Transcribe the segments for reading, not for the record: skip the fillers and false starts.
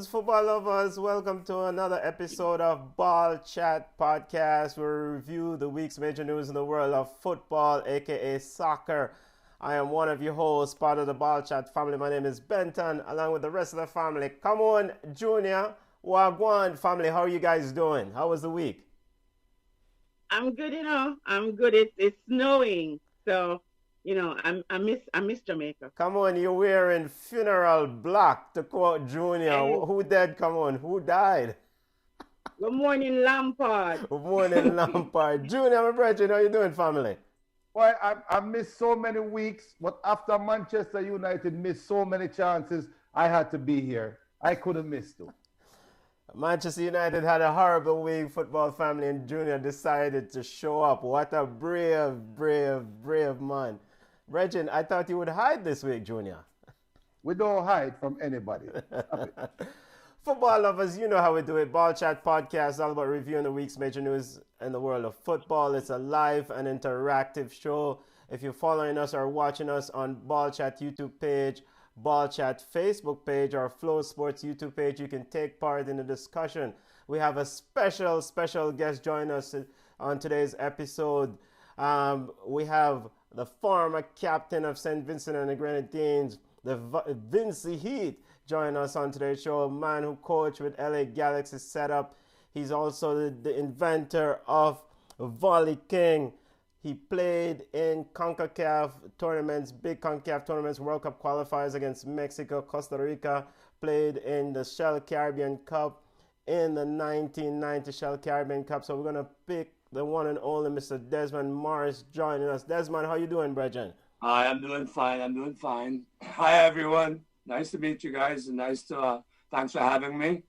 football lovers. Welcome to another episode of Ball Chat Podcast, where we review the week's major news in the world of football, aka soccer. I am one of your hosts, part of the Ball Chat family. My name is Benton, along with the rest of the family. Come on, Junior, Wagwan family. How are you guys doing? How was the week? I'm good, I'm good. It's snowing, so I miss Jamaica. Come on, you're wearing funeral black, to quote Junior. Hey, Who dead? Come on, who died? good morning, Lampard. Morning Lampard. Junior, my brother, how you doing, family? Boy, I missed so many weeks, but after Manchester United missed so many chances, I had to be here. I could have missed them. Manchester United had a horrible week, football family, and Junior decided to show up. What a brave man. Regin, I thought you would hide this week, Junior. We don't hide from anybody. Football lovers, you know how we do it. Ball Chat Podcast, all about reviewing the week's major news in the world of football. It's a live and interactive show. If you're following us or watching us on Ball Chat YouTube page, Ball Chat Facebook page, or Flow Sports YouTube page, you can take part in the discussion. We have a special guest join us on today's episode. We have the former captain of St. Vincent and the Grenadines, the Vincey Heat, join us on today's show. A man who coached with LA Galaxy setup. He's also the inventor of Volley King. He played in CONCACAF tournaments, big CONCACAF tournaments, World Cup qualifiers against Mexico, Costa Rica. Played in the Shell Caribbean Cup, in the 1990 Shell Caribbean Cup. So we're going to pick the one and only Mr. Desmond Morris joining us. Desmond, how you doing, Brethren? Hi, I'm doing fine. Hi, everyone. Nice to meet you guys, and thanks for having me.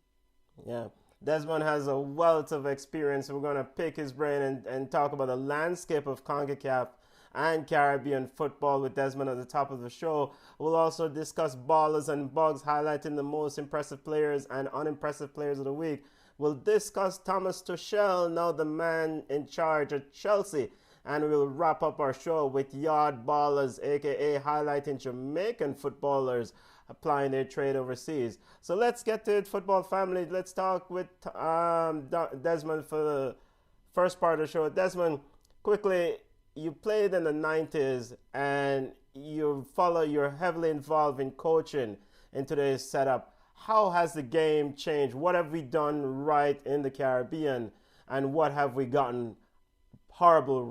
Yeah. Desmond has a wealth of experience. We're going to pick his brain and talk about the landscape of CONCACAF and Caribbean football with Desmond at the top of the show. We'll also discuss ballers and bugs, highlighting the most impressive players and unimpressive players of the week. We'll discuss Thomas Tuchel, now the man in charge at Chelsea. And we'll wrap up our show with Yard Ballers, aka highlighting Jamaican footballers applying their trade overseas. So let's get to it, football family. Let's talk with Desmond for the first part of the show. Desmond, quickly, you played in the 90s and you're heavily involved in coaching in today's setup. How has the game changed? What have we done right in the Caribbean, and what have we gotten horribly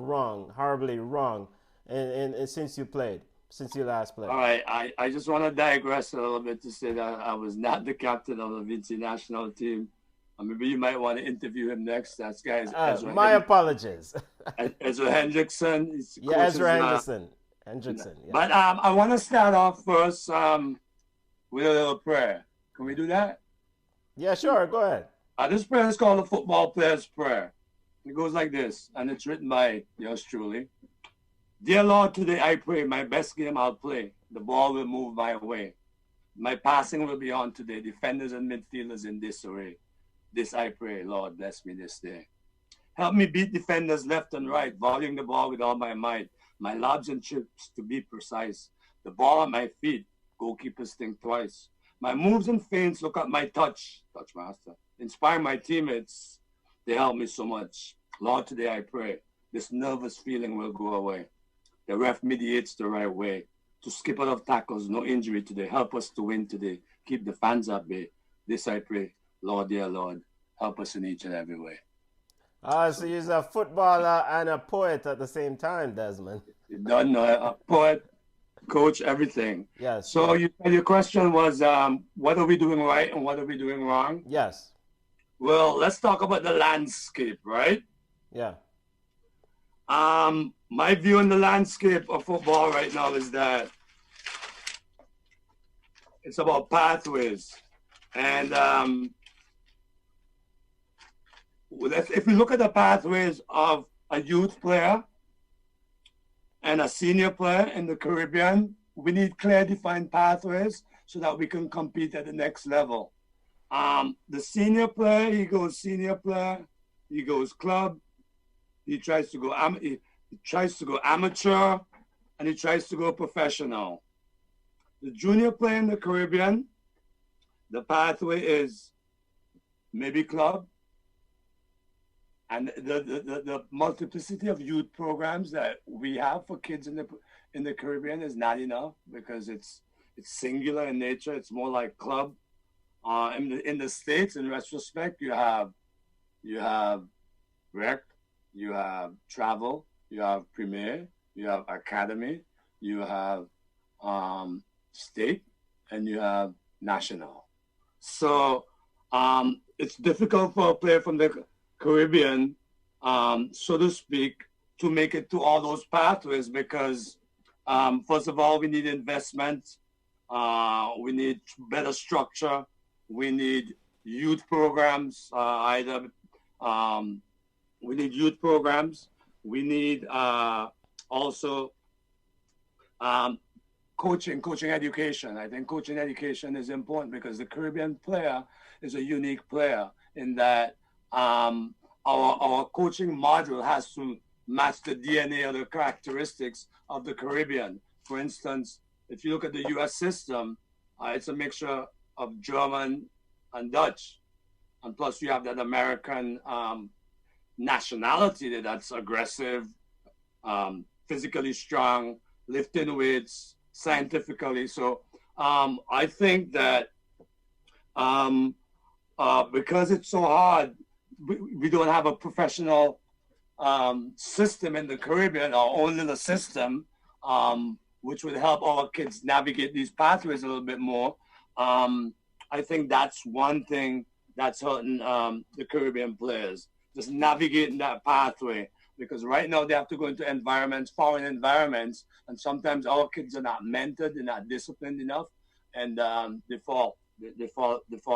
wrong and since you last played? All right, I just want to digress a little bit to say that I was not the captain of the Vinci national team. Maybe you might want to interview him next. That guy is Ezra. My apologies. Ezra Hendrickson. Yeah, Ezra Hendrickson. Yeah. But I want to start off first with a little prayer. Can we do that? Yeah, sure. Go ahead. This prayer is called the Football Player's Prayer. It goes like this, and it's written by yours truly. Dear Lord, today I pray my best game I'll play. The ball will move my way. My passing will be on today. Defenders and midfielders in disarray. This I pray, Lord, bless me this day. Help me beat defenders left and right, volleying the ball with all my might. My lobs and chips to be precise. The ball at my feet, goalkeepers think twice. My moves and feints look at my touch master. Inspire my teammates. They help me so much. Lord, today I pray this nervous feeling will go away. The ref mediates the right way. To skip out of tackles, no injury today. Help us to win today. Keep the fans at bay. This I pray. Lord, dear Lord, help us in each and every way. So you're a footballer and a poet at the same time, Desmond. You don't know, a poet, coach, everything. Yes. So your question was, what are we doing right and what are we doing wrong? Yes. Well, let's talk about the landscape, right? Yeah. My view on the landscape of football right now is that it's about pathways. And if we look at the pathways of a youth player and a senior player in the Caribbean, we need clear defined pathways so that we can compete at the next level. The senior player, he goes senior player, he goes club, he tries to go amateur, and he tries to go professional. The junior player in the Caribbean, The pathway is maybe club, and the multiplicity of youth programs that we have for kids in the Caribbean is not enough because it's singular in nature. It's more like club. In the States, in retrospect, you have rec, you have travel, you have premier, you have academy, you have state, and you have national. So it's difficult for a player from the Caribbean, so to speak, to make it to all those pathways because, first of all, we need investment, we need better structure, we need youth programs, we need youth programs, we need also coaching education. I think coaching education is important because the Caribbean player is a unique player in that our coaching module has to match the DNA or the characteristics of the Caribbean. For instance, if you look at the U.S. system, it's a mixture of German and Dutch. And plus you have that American nationality that's aggressive, physically strong, lifting weights, scientifically. So I think that because it's so hard, we don't have a professional system in the Caribbean, our own little system, which would help our kids navigate these pathways a little bit more. I think that's one thing that's hurting the Caribbean players, just navigating that pathway. Because right now they have to go into environments, foreign environments, and sometimes our kids are not mentored, they're not disciplined enough, and they fall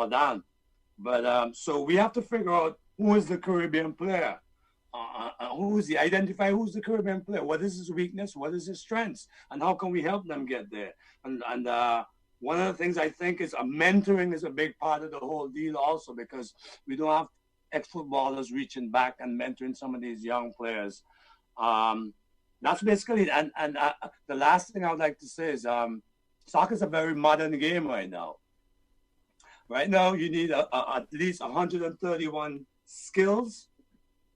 down. But so we have to figure out who is the Caribbean player. Who is he? Identify who's the Caribbean player. What is his weakness? What is his strengths? And how can we help them get there? And one of the things I think is mentoring is a big part of the whole deal also, because we don't have ex-footballers reaching back and mentoring some of these young players. That's basically it. And the last thing I would like to say is soccer is a very modern game right now. Right now, you need at least 131 skills.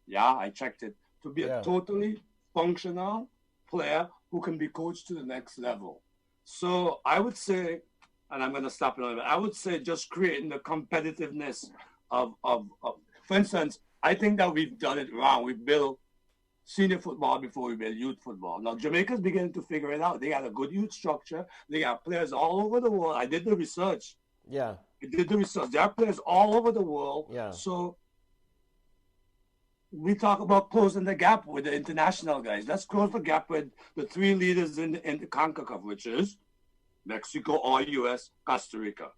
Yeah, I checked it. To be a totally functional player who can be coached to the next level. So I would say, and I'm going to stop it a little bit, I would say just creating the competitiveness of for instance, I think that we've done it wrong. We built senior football before we built youth football. Now, Jamaica's beginning to figure it out. They got a good youth structure. They got players all over the world. I did the research. Yeah. I did the research. There are players all over the world. Yeah. So we talk about closing the gap with the international guys. Let's close the gap with the three leaders in the CONCACAF, which is Mexico, or US, Costa Rica.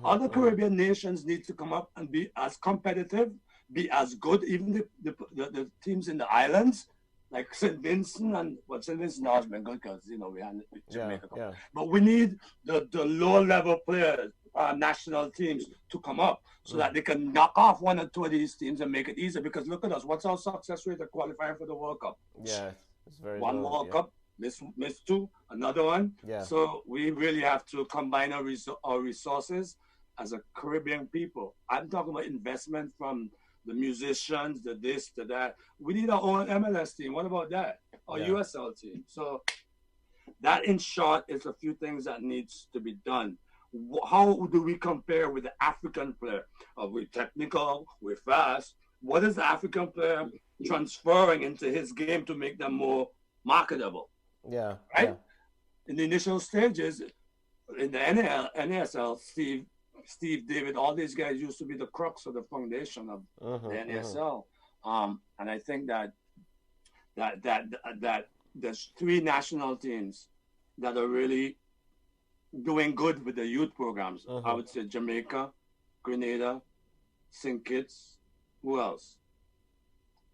Other Caribbean nations need to come up and be as competitive, be as good. Even the teams in the islands, like St. Vincent St. Vincent has been good because we had Jamaica. Yeah. But we need the lower level players, national teams, to come up so that they can knock off one or two of these teams and make it easier. Because look at us, what's our success rate of qualifying for the World Cup? Yeah, it's very one low, World Cup. Miss two, another one. Yeah. So we really have to combine our resources as a Caribbean people. I'm talking about investment from the musicians, the this, the that. We need our own MLS team. What about that? Our USL team. So that, in short, is a few things that needs to be done. How do we compare with the African player? Are we technical? We're fast. What is the African player transferring into his game to make them more marketable? Yeah. Right? Yeah. In the initial stages, in the NASL, Steve, David, all these guys used to be the crux of the foundation of the NASL. And I think that there's three national teams that are really doing good with the youth programs. I would say Jamaica, Grenada, St. Kitts. Who else?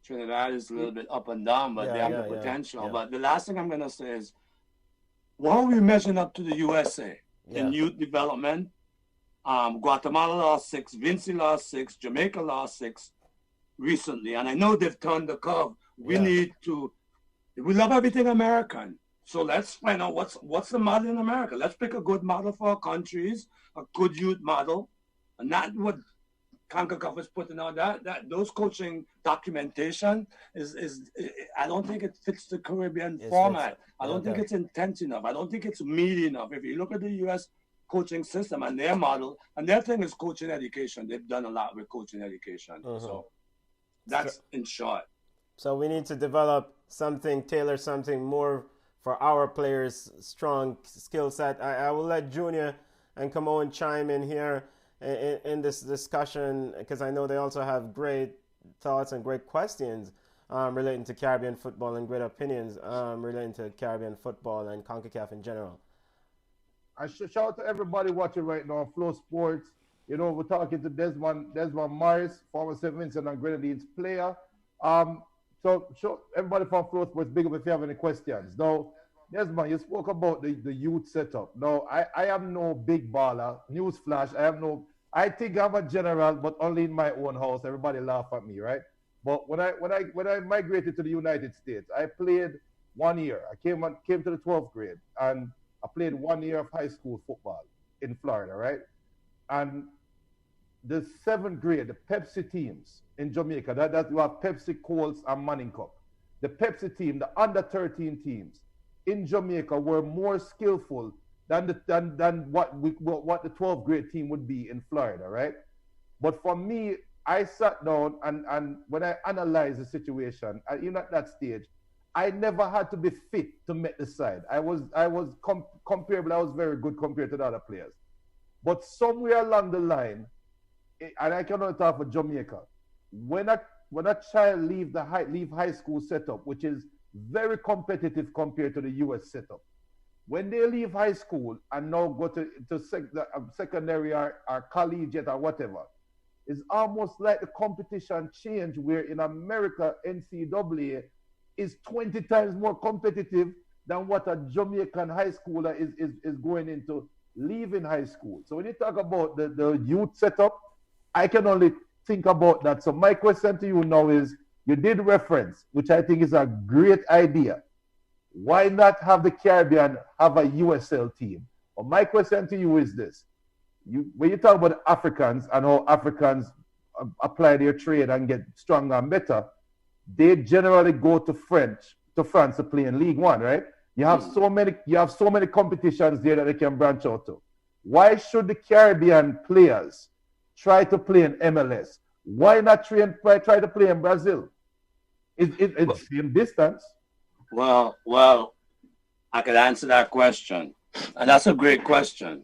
Trinidad is a little bit up and down, but they have the potential. Yeah. But the last thing I'm going to say is, how are we measuring up to the USA in youth development? Guatemala lost 6, Vinci lost 6, Jamaica lost 6 recently. And I know they've turned the curve. We love everything American. So let's find out what's the model in America. Let's pick a good model for our countries, a good youth model, and not what CONCACAF is putting out. That those coaching documentation is I don't think it fits the Caribbean format. I don't think it's intense enough. I don't think it's meaty enough. If you look at the U.S. coaching system and their model, and their thing is coaching education. They've done a lot with coaching education. So that's in short. So we need to develop something, tailor something more for our players' strong skill set. I will let Junior and Kamon chime in here in this discussion, because I know they also have great thoughts and great questions relating to Caribbean football and great opinions relating to Caribbean football and CONCACAF in general. I shout out to everybody watching right now on Flow Sports. You know, we're talking to Desmond Morris, former St. Vincent and Grenadines player. So show everybody from Flow Sports, big up if you have any questions. Now, Desmond, you spoke about the youth setup. Now, I am no big baller. Newsflash, I think I'm a general, but only in my own house. Everybody laugh at me, right? But when I migrated to the United States, I played 1 year. I came to the 12th grade, and I played 1 year of high school football in Florida, right? And the 7th grade, the Pepsi teams in Jamaica, that you have Pepsi, Colts, and Manning Cup. The Pepsi team, the under 13 teams in Jamaica were more skillful than what the 12th grade team would be in Florida, right? But for me, I sat down and when I analyzed the situation, even at that stage, I never had to be fit to make the side. I was comparable. I was very good compared to the other players. But somewhere along the line, and I can only talk for Jamaica, when a child leave high school setup, which is very competitive compared to the US setup, when they leave high school and now go to secondary or collegiate or whatever, it's almost like the competition change, where in America, NCAA is 20 times more competitive than what a Jamaican high schooler is going into leaving high school. So when you talk about the youth setup, I can only think about that. So my question to you now is, you did reference, which I think is a great idea. Why not have the Caribbean have a USL team? Well, my question to you is this. When you talk about Africans and how Africans apply their trade and get stronger and better, they generally go to France to play in League One, right? You have so many competitions there that they can branch out to. Why should the Caribbean players try to play in MLS? Why not try to play in Brazil? It's the same distance. Well, I could answer that question, and that's a great question.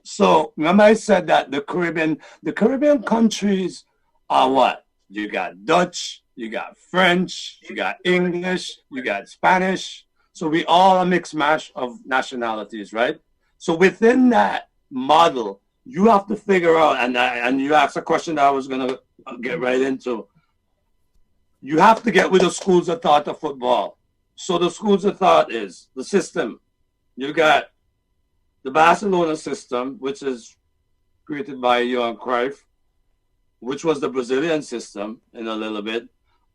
So remember, I said that the Caribbean countries are what? You got Dutch, you got French, you got English, you got Spanish. So we all a mixed mash of nationalities, right? So within that model, you have to figure out, and you asked a question that I was going to get right into. You have to get with the schools of thought of football. So the schools of thought is the system. You got the Barcelona system, which is created by Johan Cruyff, which was the Brazilian system in a little bit,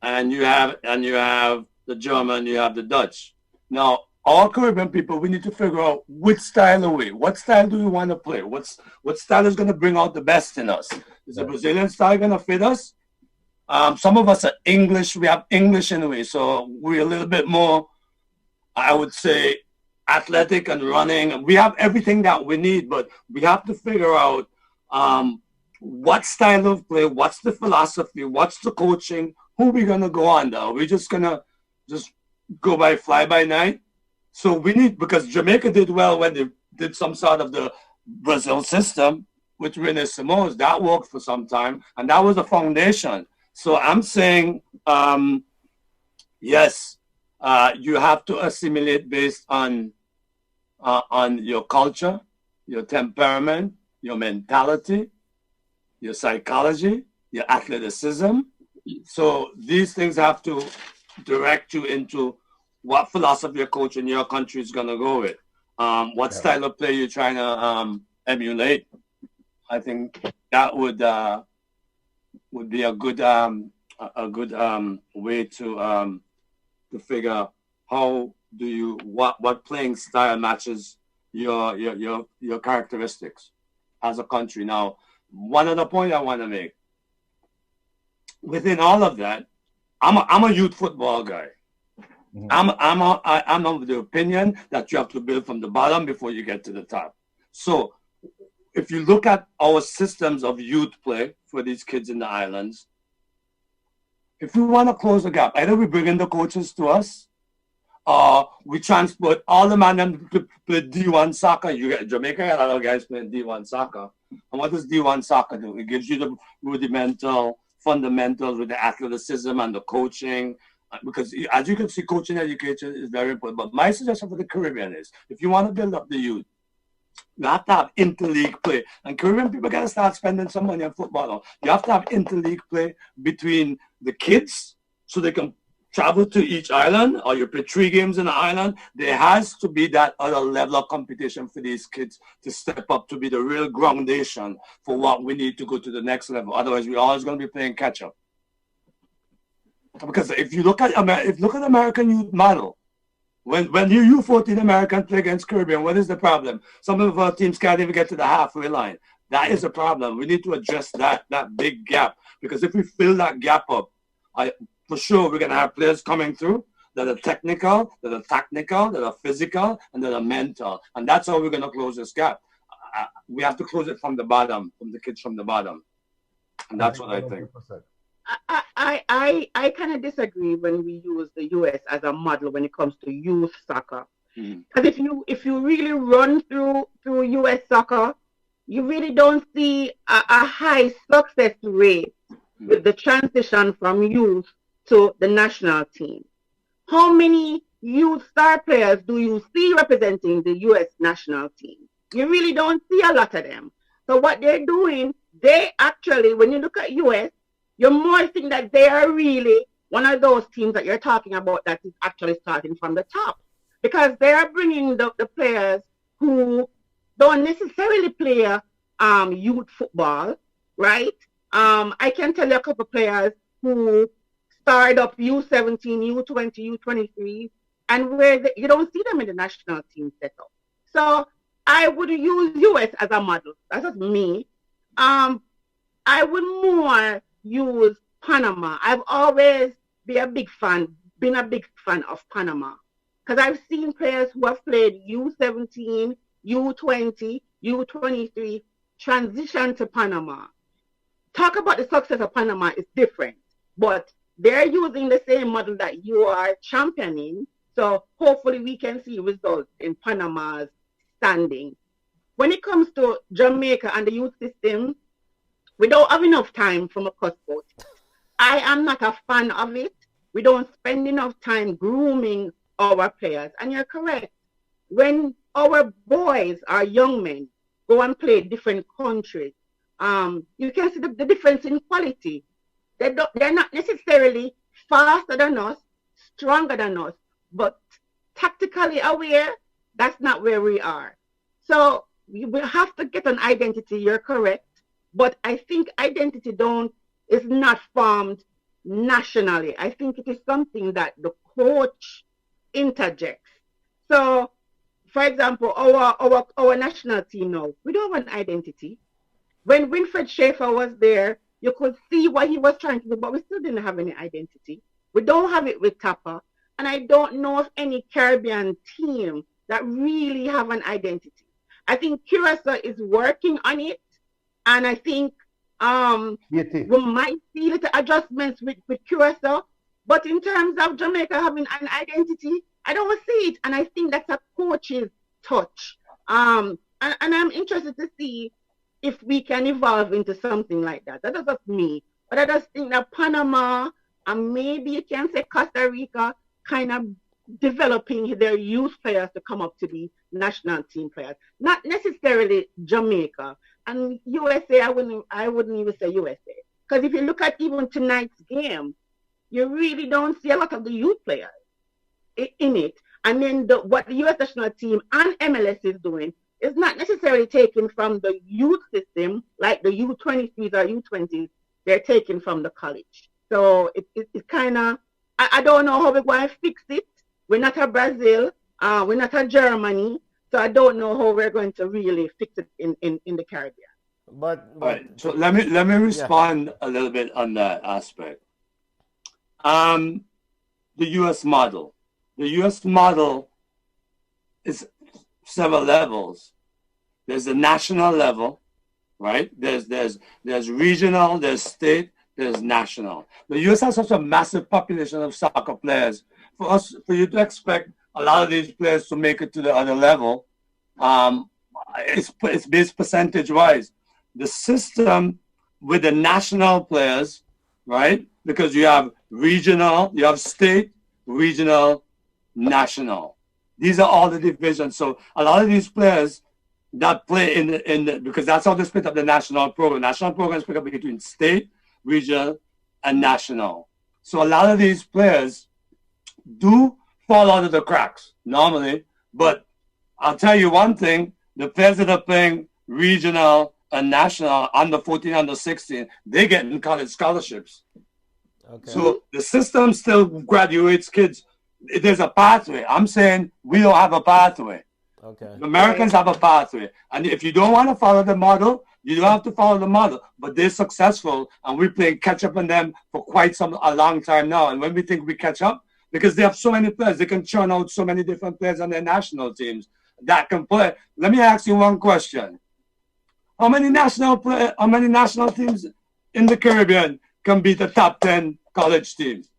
and you have the German, you have the Dutch. Now, all Caribbean people, we need to figure out which style are we. What style do we want to play? What style is going to bring out the best in us? Is the Brazilian style going to fit us? Some of us are English. We have English in a way, so we're a little bit more, I would say, athletic and running. We have everything that we need, but we have to figure out what style of play, what's the philosophy, what's the coaching, who we going to go under. Are we just going to just go by fly by night? So we need, because Jamaica did well when they did some sort of the Brazil system with René Simões. That worked for some time, and that was the foundation. So I'm saying, yes, you have to assimilate based on your culture, your temperament, your mentality, your psychology, your athleticism. So these things have to direct you into what philosophy or coach in your country is going to go with. What style of play you're trying to emulate. I think that would be a good way to figure how do you what playing style matches your characteristics. as a country. Now, one other point I want to make. Within all of that, I'm a youth football guy. I'm of the opinion that you have to build from the bottom before you get to the top. So if you look at our systems of youth play for these kids in the islands, if we want to close the gap, either we bring in the coaches to us, or we transport all the men to play D1 soccer. You get Jamaica, a lot of guys playing D1 soccer. And what does D1 soccer do? It gives you the rudimental fundamentals with the athleticism and the coaching. Because as you can see, coaching education is very important. But my suggestion for the Caribbean is, if you want to build up the youth, you have to have interleague play. And Caribbean people got to start spending some money on football now. You have to have interleague play between the kids so they can travel to each island, or you play 3 games in the island. There has to be that other level of competition for these kids to step up to be the real groundation for what we need to go to the next level. Otherwise, we're always going to be playing catch up. Because if you look at American youth model, when you U14 American play against Caribbean, what is the problem? Some of our teams can't even get to the halfway line. That is a problem. We need to address that big gap. Because if we fill that gap up, for sure we're going to have players coming through that are technical, that are tactical, that are physical, and that are mental. And that's how we're going to close this gap. We have to close it from the bottom, from the kids from the bottom. And that's what I think. I kind of disagree when we use the US as a model when it comes to youth soccer. Because if you really run through US soccer, you really don't see a high success rate with the transition from youth to the national team. How many youth star players do you see representing the US national team? You really don't see a lot of them. So what they're doing, they actually, when you look at US, you're more think that they are really one of those teams that you're talking about that is actually starting from the top. Because they are bringing the players who don't necessarily play youth football, right? I can tell you a couple of players who started up U17, U20, U23, and where you don't see them in the national team setup. So I would use US as a model. That's just me. I would more use Panama. I've always been a big fan of Panama. Because I've seen players who have played U17, U20, U23 transition to Panama. Talk about the success of Panama is different, but they're using the same model that you are championing. So hopefully we can see results in Panama's standing. When it comes to Jamaica and the youth system, we don't have enough time from a cutboat. I am not a fan of it. We don't spend enough time grooming our players. And you're correct. When our boys, our young men, go and play different countries, you can see the difference in quality. They're not necessarily faster than us, stronger than us, but tactically aware, that's not where we are. So we will have to get an identity, you're correct. But I think identity is not formed nationally. I think it is something that the coach interjects. So, for example, our national team now, we don't have an identity. When Winfred Schaefer was there, you could see what he was trying to do, but we still didn't have any identity. We don't have it with Tapa. And I don't know of any Caribbean team that really have an identity. I think Curacao is working on it. And I think we might see little adjustments with Curacao. But in terms of Jamaica having an identity, I don't see it. And I think that's a coach's touch. And I'm interested to see if we can evolve into something like that. That is just me. But I just think that Panama and maybe you can say Costa Rica kind of developing their youth players to come up to be national team players. Not necessarily Jamaica. And USA, I wouldn't even say USA. Because if you look at even tonight's game, you really don't see a lot of the youth players in it. And then what the US national team and MLS is doing is not necessarily taken from the youth system, like the U23s or U20s, they're taken from the college. So it's kind of, I don't know how we're going to fix it. We're not a Brazil, we're not a Germany, so I don't know how we're going to really fix it in the Caribbean. All right. So let me respond a little bit on that aspect. The U.S. model. The U.S. model is several levels. There's the national level, right? There's regional, there's state, there's national. The U.S. has such a massive population of soccer players. For you to expect a lot of these players to make it to the other level, it's based percentage wise. The system with the national players, right? Because you have regional, you have state, regional, national. These are all the divisions. So a lot of these players that play in the because that's how they split up the national program. National program is split up between state, regional, and national. So a lot of these players do fall out of the cracks normally, but I'll tell you one thing: the players that are playing regional and national, under 14, under 16, they get in college scholarships. Okay. So the system still graduates kids. There's a pathway. I'm saying we don't have a pathway. Okay. The Americans have a pathway. And if you don't want to follow the model, you don't have to follow the model. But they're successful, and we're playing catch up on them for a long time now. And when we think we catch up, because they have so many players, they can churn out so many different players on their national teams that can play. Let me ask you one question. How many national teams in the Caribbean can beat the top 10 college teams?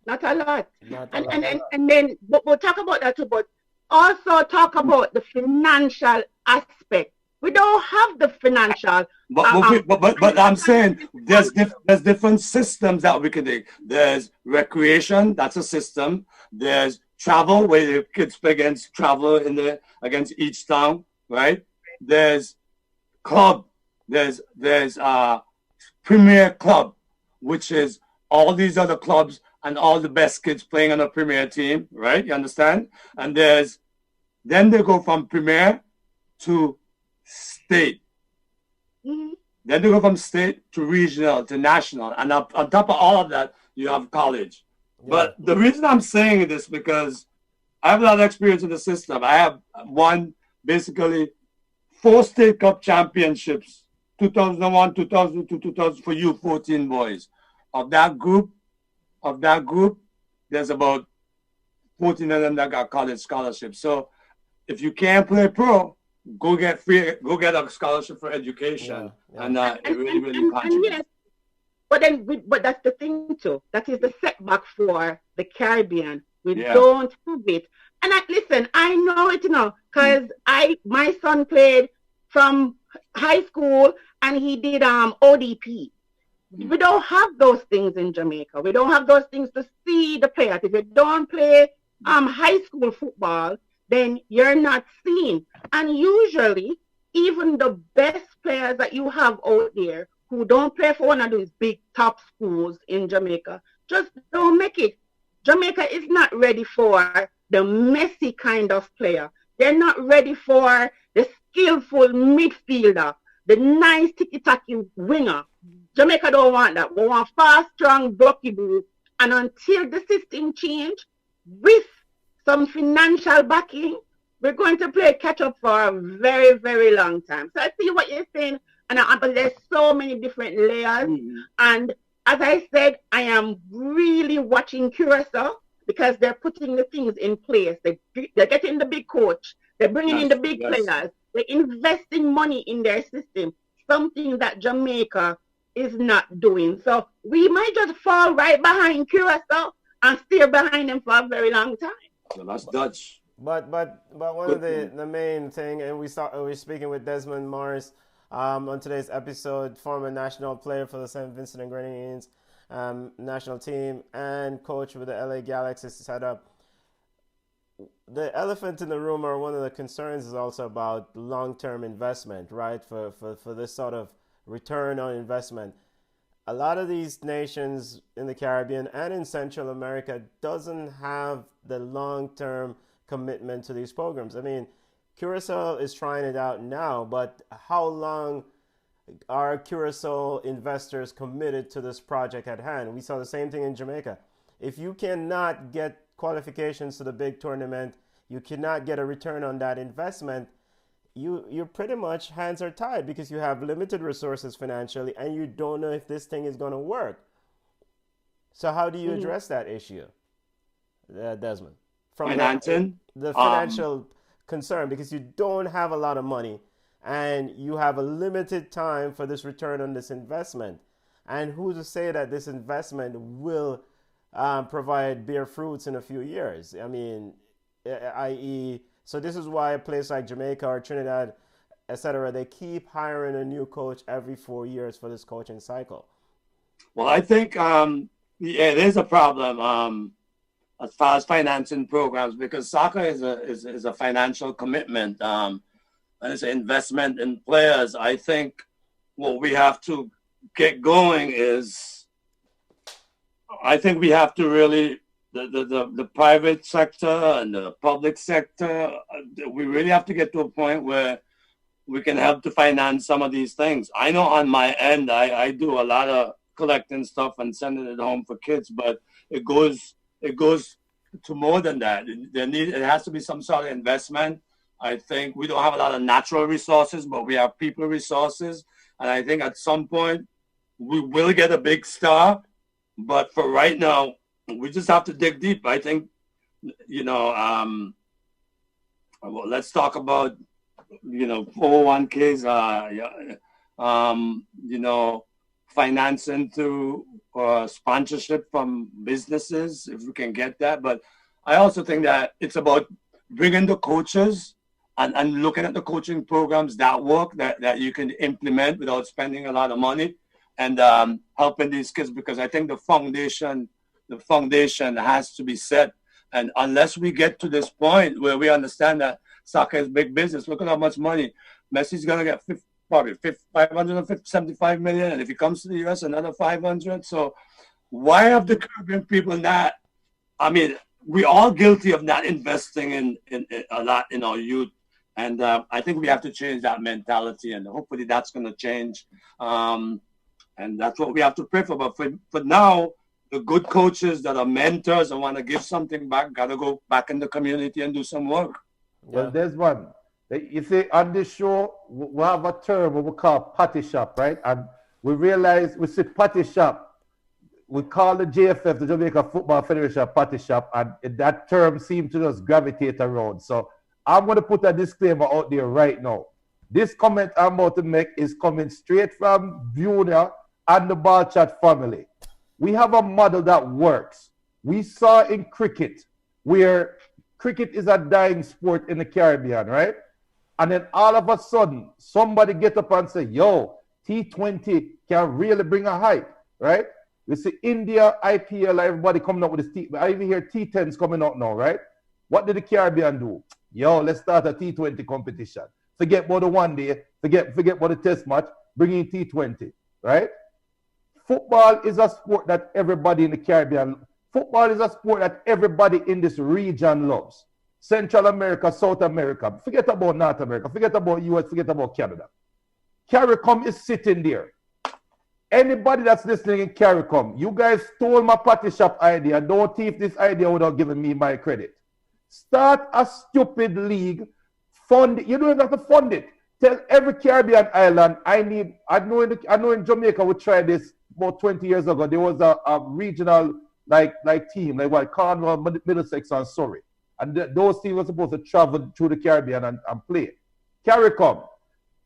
Not a lot. And then we'll talk about that too, but also talk about the financial aspect. We don't have the financial. But I'm saying there's different systems that we can take. There's recreation, that's a system. There's travel, where the kids play against against each town, right? There's club. There's Premier Club, which is all these other clubs and all the best kids playing on a Premier team, right? You understand? And then they go from Premier to state. Mm-hmm. Then they go from state to regional to national. And on top of all of that, you have college. Yeah. But the reason I'm saying this because I have a lot of experience in the system. I have won basically 4 State Cup championships, 2001, 2002, 2000 for U14 boys. Of that group, there's about 14 of them that got college scholarships. So if you can't play pro, go get a scholarship for education. Yeah. And it really contributes. Yes, but that's the thing too. That is the setback for the Caribbean. We don't have it. And listen, I know it now because my son played from high school and he did ODP. We don't have those things in Jamaica. We don't have those things to see the players. If you don't play high school football, then you're not seen. And usually, even the best players that you have out there who don't play for one of these big top schools in Jamaica just don't make it. Jamaica is not ready for the Messi kind of player. They're not ready for the skillful midfielder, the nice tiki-taki winger. Jamaica don't want that. We want fast, strong, blocky boots. And until the system change, with some financial backing, we're going to play catch-up for a very, very long time. So I see what you're saying. But there's so many different layers. Mm-hmm. And as I said, I am really watching Curacao because they're putting the things in place. They're getting the big coach. They're bringing in the big players. They're investing money in their system, something that Jamaica is not doing. So we might just fall right behind Curacao and stay behind them for a very long time. So that's Dutch. But one of the main thing, and we're speaking with Desmond Morris on today's episode, former national player for the St. Vincent and Grenadines national team and coach with the LA Galaxy setup. The elephant in the room, or one of the concerns, is also about long-term investment, right? For this sort of return on investment. A lot of these nations in the Caribbean and in Central America doesn't have the long-term commitment to these programs. I mean, Curacao is trying it out now, but how long are Curacao investors committed to this project at hand? We saw the same thing in Jamaica. If you cannot get qualifications to the big tournament, you cannot get a return on that investment, you're pretty much hands are tied because you have limited resources financially and you don't know if this thing is going to work. So how do you address that issue, Desmond? From Financing? The financial concern, because you don't have a lot of money and you have a limited time for this return on this investment. And who's to say that this investment will bear fruits in a few years? I mean, i.e., so this is why a place like Jamaica or Trinidad, etc., they keep hiring a new coach every 4 years for this coaching cycle. Well, I think it is a problem as far as financing programs, because soccer is a financial commitment and it's an investment in players. I think what we have to get going is, I think we have to really, the private sector and the public sector, we really have to get to a point where we can help to finance some of these things. I know on my end, I do a lot of collecting stuff and sending it home for kids, but it goes to more than that. It has to be some sort of investment. I think we don't have a lot of natural resources, but we have people resources. And I think at some point we will get a big star. But for right now, we just have to dig deep. I think, well, let's talk about, 401ks, financing through sponsorship from businesses, if we can get that. But I also think that it's about bringing the coaches and looking at the coaching programs that work, that you can implement without spending a lot of money, and helping these kids, because I think the foundation has to be set. And unless we get to this point where we understand that soccer is big business, look at how much money Messi's going to get, probably 575 million, and if he comes to the US, another 500. So why have the Caribbean people not? I mean, we're all guilty of not investing in a lot in our youth, and I think we have to change that mentality, and hopefully that's going to change. And that's what we have to pray for. But for now, the good coaches that are mentors and want to give something back got to go back in the community and do some work. Well, there's one. You see, on this show, we have a term we call patty shop, right? And we realize, we see patty shop. We call the JFF, the Jamaica Football Federation, patty shop, and that term seems to just gravitate around. So I'm going to put a disclaimer out there right now. This comment I'm about to make is coming straight from Junior and the Ball Chat family. We have a model that works. We saw in cricket, where cricket is a dying sport in the Caribbean, right? And then all of a sudden, somebody get up and say, yo, T20 can really bring a hype, right? We see India, IPL, everybody coming up with this. I even hear T10s coming out now, right? What did the Caribbean do? Yo, let's start a T20 competition. Forget about the one day, forget about the test match, bring in T20, right? Football is a sport that everybody in the Caribbean, football is a sport that everybody in this region loves. Central America, South America, forget about North America, forget about US, forget about Canada. CARICOM is sitting there. Anybody that's listening in CARICOM, you guys stole my patty shop idea. Don't thief this idea without giving me my credit. Start a stupid league. Fund it. You don't have to fund it. Tell every Caribbean island, I know in Jamaica we tried this about 20 years ago. There was a regional like team, like what, Cornwall, Middlesex, and Surrey. And those teams were supposed to travel through the Caribbean and play. CARICOM,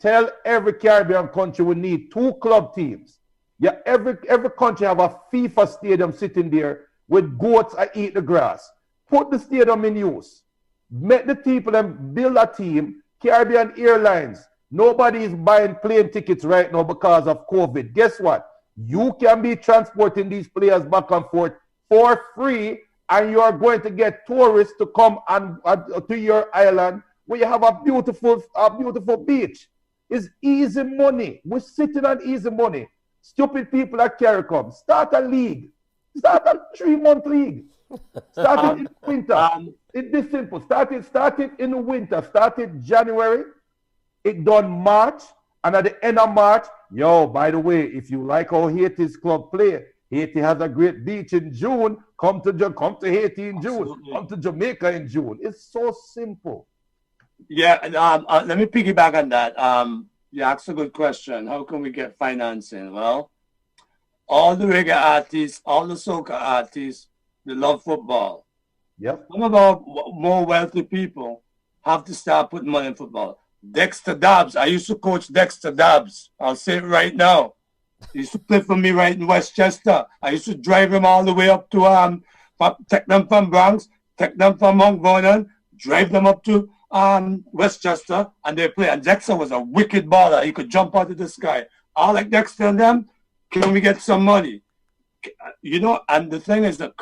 tell every Caribbean country we need 2 club teams. Yeah, every country have a FIFA stadium sitting there with goats that eat the grass. Put the stadium in use. Make the people and build a team. Caribbean Airlines, nobody is buying plane tickets right now because of COVID. Guess what? You can be transporting these players back and forth for free, and you are going to get tourists to come to your island where you have a beautiful beach. It's easy money. We're sitting on easy money. Stupid people at CARICOM. Start a league. Start a 3-month league. Start it in winter. It's this simple. Start it in the winter. Start it January. It done March. And at the end of March, yo, by the way, if you like how Haiti's club play, Haiti has a great beach in June. Come to Haiti in June. Absolutely. Come to Jamaica in June. It's so simple. Yeah, let me piggyback on that. You asked a good question. How can we get financing? Well, all the reggae artists, all the soca artists, they love football. Yep. Some of our more wealthy people have to start putting money in football. Dexter Dobbs, I used to coach Dexter Dobbs. I'll say it right now. He used to play for me right in Westchester. I used to drive him all the way up to take them from Bronx, take them from Mount Vernon, drive them up to Westchester, and they play. And Dexter was a wicked baller. He could jump out of the sky. I like Dexter and them. Can we get some money? You know, and the thing is that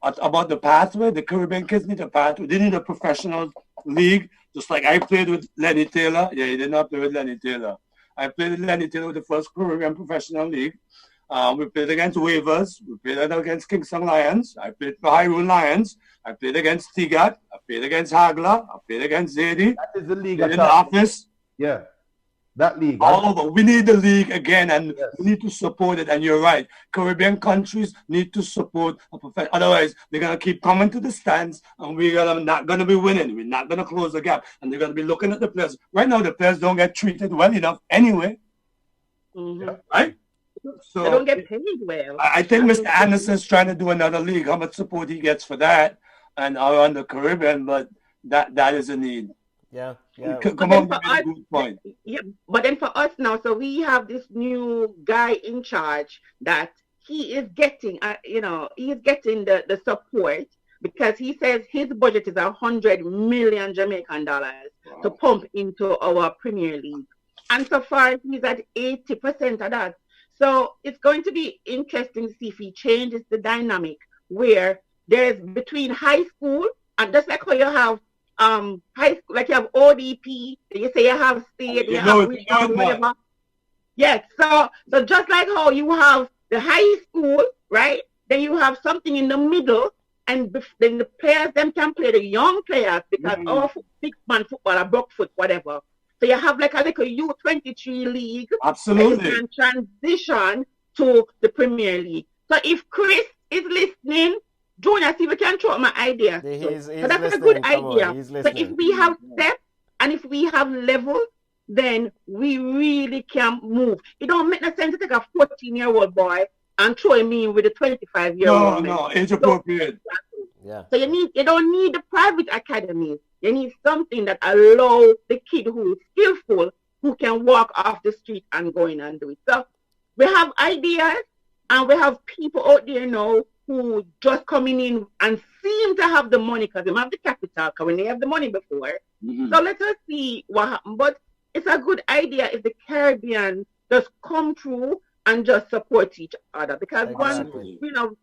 about the pathway, the Caribbean kids need a pathway. They need a professional league, just like I played with Lenny Taylor. Yeah, he did not play with Lenny Taylor. I played with Lenny Taylor with the first Caribbean professional league. We played against Waivers. We played against Kingston Lions. I played for Hyrule Lions. I played against Tigat. I played against Hagler. I played against Zadie. That is the league. In the office. Yeah. That league. All over. We need the league again, and yes. we need to support it. And you're right. Caribbean countries need to support a profession. Otherwise, they're going to keep coming to the stands, and we're not going to be winning. We're not going to close the gap. And they're going to be looking at the players. Right now, the players don't get treated well enough anyway. Mm-hmm. Right? So they don't get paid well. I think Mr. Anderson's trying to do another league. How much support he gets for that and around the Caribbean, but that is a need. Yeah. Come on, good point. Yeah, but then for us now, so we have this new guy in charge that he is getting, he is getting the support because he says his budget is 100 million Jamaican dollars to pump into our Premier League. And so far, he's at 80% of that. So it's going to be interesting to see if he changes the dynamic where there's between high school and just like how you have high school, like you have ODP, you say you have state, you have whatever. Yes, so just like how you have the high school, right? Then you have something in the middle, and then the players them can play the young players because our big man football, a Brookfoot, whatever. So you have like a little U23 league. Absolutely. And transition to the Premier League. So if Chris is listening, Junior, see if we can throw out my idea. So that's a good idea. So if we have steps and if we have levels, then we really can move. It don't make no sense to take a 14-year-old boy and throw him in with a 25-year-old. No, age appropriate. So you don't need the private academies. You need something that allow the kid who is skillful, who can walk off the street and go in and do it. So we have ideas and we have people out there now who just coming in and seem to have the money because they have the capital because when they have the money before. Mm-hmm. So let us see what happens. But it's a good idea if the Caribbean just come through and just support each other because exactly. we look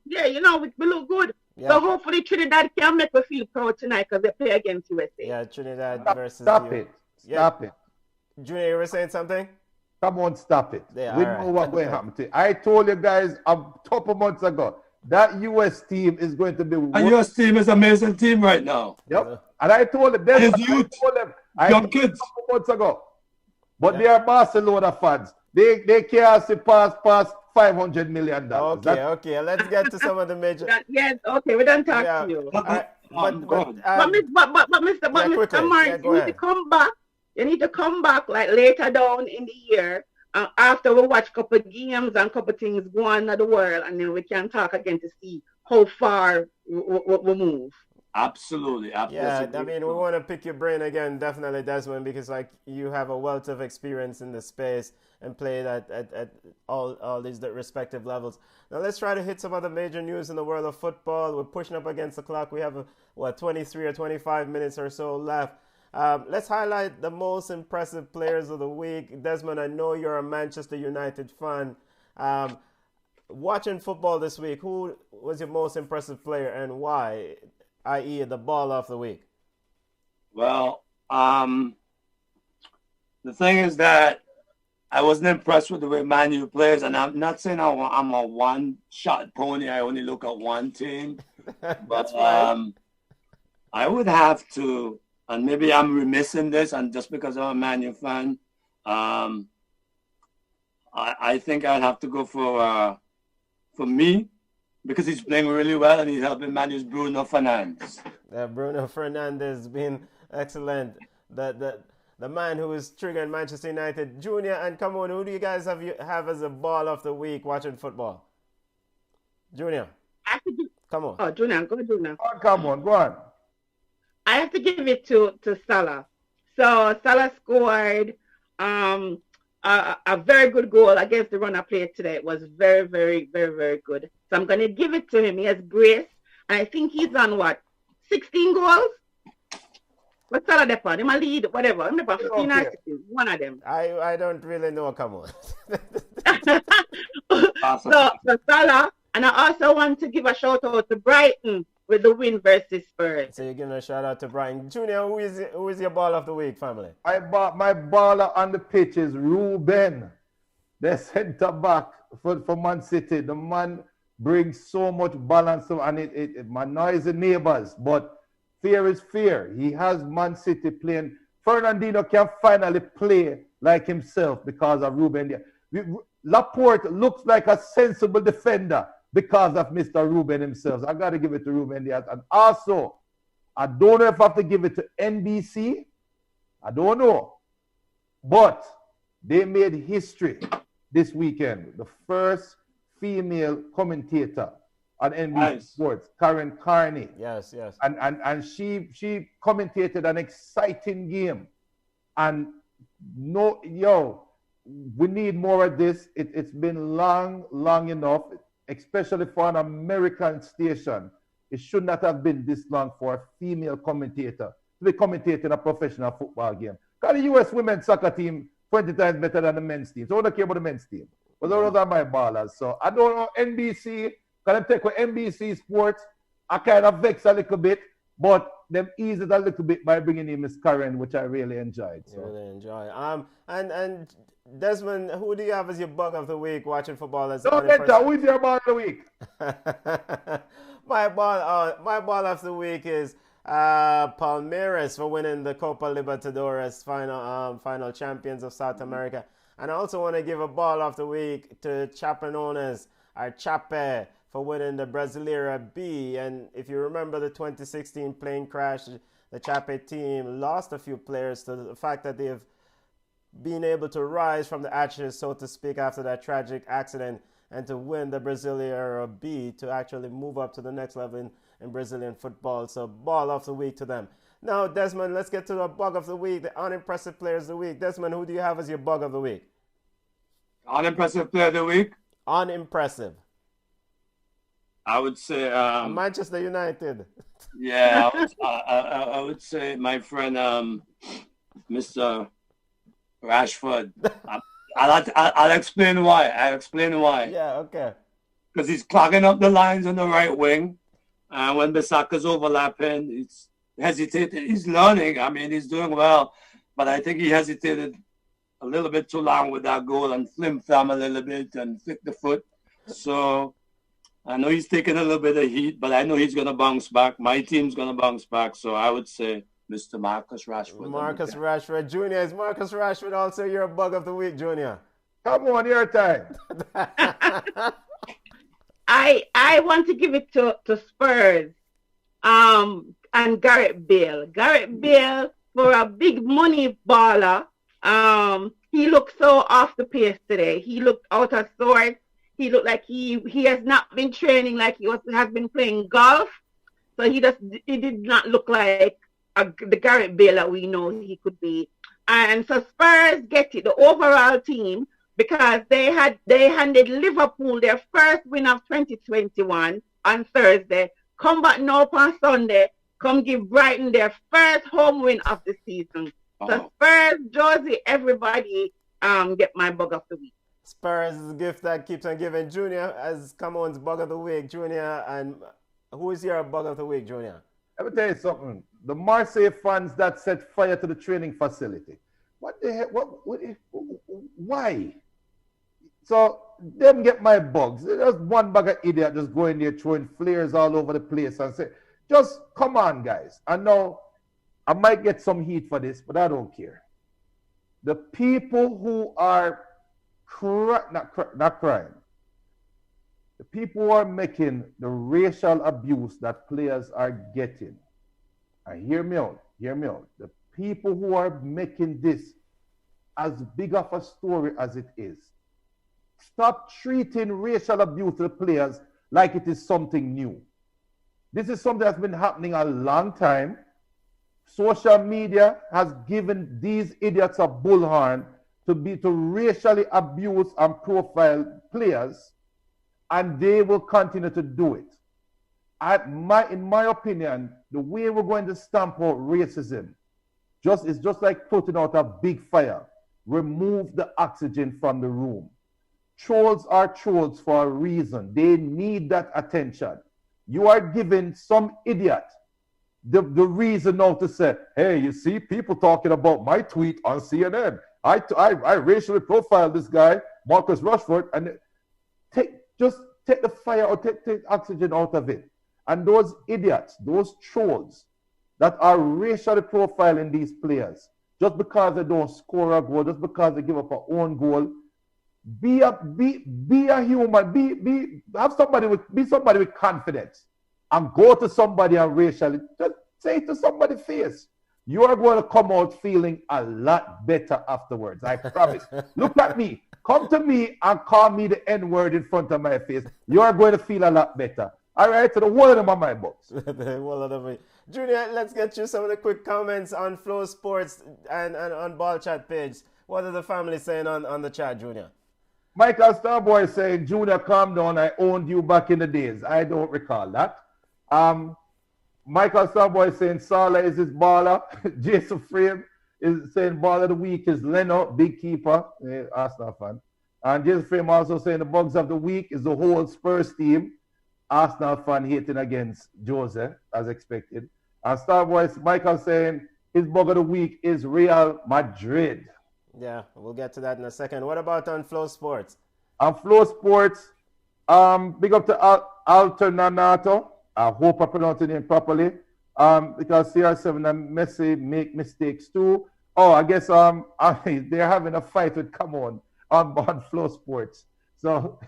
good. Yeah. So hopefully Trinidad can make us feel proud tonight because they play against USA. Yeah, Trinidad versus Stop it. Stop it. Junior, you were saying something? Come on, stop it. Yeah, we know what's going to happen to you. I told you guys a couple months ago that US team is going to be. And US team is an amazing team right now. Yep. And I told them, young kids. A couple months ago. But they are Barcelona fans. They can't see past $500 million. Okay. Let's get to some of the major. Yes, okay. We don't talk to you. But Mr. Mark, you need to come back. You need to come back like later down in the year after we watch a couple of games and a couple of things go on in the world, and then we can talk again to see how far we move. Absolutely. Yeah, I mean, we want to pick your brain again, definitely, Desmond, because like you have a wealth of experience in the space and played at all these respective levels. Now let's try to hit some of the major news in the world of football. We're pushing up against the clock. We have 23 or 25 minutes or so left. Let's highlight the most impressive players of the week. Desmond, I know you're a Manchester United fan. Watching football this week, who was your most impressive player and why? I.e. the ball of the week. Well, the thing is that I wasn't impressed with the way Man U plays, and I'm not saying I'm a one-shot pony. I only look at one team. But I would have to, and maybe I'm remiss in this, and just because I'm a Man U fan, I think I'd have to go for me, because he's playing really well and he's helping Man U's Bruno Fernandes. Bruno Fernandes been excellent. the man who is triggering Manchester United. Junior and Cameron, who do you guys have as a ball of the week watching football? Junior. Come on. Oh, Junior, go Junior. Oh, come on, go on. I have to give it to Salah. So Salah scored a very good goal against the runner played today. It was very, very, very, very good. So I'm going to give it to him. He has brace. And I think he's on what? 16 goals? What's Salah Depan? Him a lead, whatever. I'm about 15 or 16. One of them. I don't really know. Come on. Awesome. So Salah, and I also want to give a shout out to Brighton with the win versus Spurs. So you're giving a shout out to Brighton. Junior, who is your ball of the week, family? My baller on the pitch is Ruben, the centre back for Man City. The man brings so much balance and it annoys the neighbors, but fear is fear. He has Man City playing. Fernandinho can finally play like himself because of Ruben. Laporte looks like a sensible defender because of Mr. Ruben himself. So I got to give it to Ruben Diaz. And also, I don't know if I have to give it to NBC. I don't know. But they made history this weekend. The first female commentator on NBC Sports, Karen Carney. Yes. And she commentated an exciting game. And we need more of this. It's been long enough, especially for an American station. It should not have been this long for a female commentator to be commentating a professional football game. Because the U.S. women's soccer team 20 times better than the men's team. So I don't care about the men's team. But those are my ballers. So I don't know, NBC, because I'm taking NBC Sports, I kind of vex a little bit, but them eased it a little bit by bringing in Miss Karen, which I really enjoyed. So. Really enjoy. And Desmond, who do you have as your bug of the week watching football? Who is your bug of the week? My ball of the week is Palmeiras for winning the Copa Libertadores final champions of South America. And I also want to give a ball of the week to Chaperones, our Chape, for winning the Brasileira B. And if you remember the 2016 plane crash, the Chape team lost a few players to the fact that they have been able to rise from the ashes, so to speak, after that tragic accident and to win the Brasileira B to actually move up to the next level in Brazilian football. So ball of the week to them. Now, Desmond, let's get to the bug of the week, the unimpressive players of the week. Desmond, who do you have as your bug of the week? Unimpressive player of the week? Unimpressive. I would say... Manchester United. Yeah, I would say my friend Mr. Rashford. I'll explain why. Yeah, okay. Because he's clogging up the lines on the right wing. And when Bissaka's overlapping, he's hesitated. He's learning. I mean, he's doing well. But I think he hesitated a little bit too long with that goal and flim-flam a little bit and flick the foot. So I know he's taking a little bit of heat, but I know he's going to bounce back. My team's going to bounce back. So I would say Mr. Marcus Rashford. Marcus Rashford Jr. Is Marcus Rashford also your bug of the week, Junior? Come on, your time. I want to give it to Spurs and Gareth Bale. Gareth Bale, for a big money baller, he looked so off the pace today. He looked out of sorts. He looked like he has not been training like he has been playing golf. So he did not look like the Gareth Bale that we know he could be. And so Spurs get it, the overall team, because they handed Liverpool their first win of 2021 on Thursday. Come back now on Sunday. Come give Brighton their first home win of the season. So Spurs, Josie, everybody get my bug of the week. Spurs is a gift that keeps on giving. Junior, as Cameron's bug of the week, Junior, and who is your bug of the week, Junior? Let me tell you something. The Marseille fans that set fire to the training facility. What the heck? Why? So them get my bugs. There's one bag of idiot just going there throwing flares all over the place and say, just come on, guys. I know I might get some heat for this, but I don't care. The people who are not crying. The people who are making the racial abuse that players are getting. And hear me out. The people who are making this as big of a story as it is, stop treating racial abuse to the players like it is something new. This is something that's been happening a long time. Social media has given these idiots a bullhorn to racially abuse and profile players, and they will continue to do it. In my opinion, the way we're going to stamp out racism is just like putting out a big fire. Remove the oxygen from the room. Trolls are trolls for a reason. They need that attention. You are giving some idiot the reason now to say, hey, you see people talking about my tweet on CNN. I racially profiled this guy, Marcus Rashford, and just take the fire or take oxygen out of it. And those idiots, those trolls that are racially profiling these players, just because they don't score a goal, just because they give up an own goal, be a human, be somebody with confidence, and go to somebody and racially just say to somebody's face, you are going to come out feeling a lot better afterwards. I promise. Look at me. Come to me and call me the N-word in front of my face. You are going to feel a lot better. All right, so the one of them are my books. Junior, let's get you some of the quick comments on Flow Sports and on Ball Chat page. What are the family saying on the chat, Junior? Michael Starboy saying, Junior, calm down. I owned you back in the days. I don't recall that. Michael Starboy saying, Salah is his baller. Jason Frame is saying, baller of the week is Leno, big keeper. Arsenal fan. And Jason Frame also saying, the bugs of the week is the whole Spurs team. Arsenal fan hating against Jose, as expected. And Starboy Michael saying, his bug of the week is Real Madrid. Yeah, we'll get to that in a second. What about on Flow Sports? On Flow Sports, big up to Alternato. I hope I pronounced the name properly. Because CR7 and Messi make mistakes too. Oh, I guess they're having a fight with on Flow Sports. So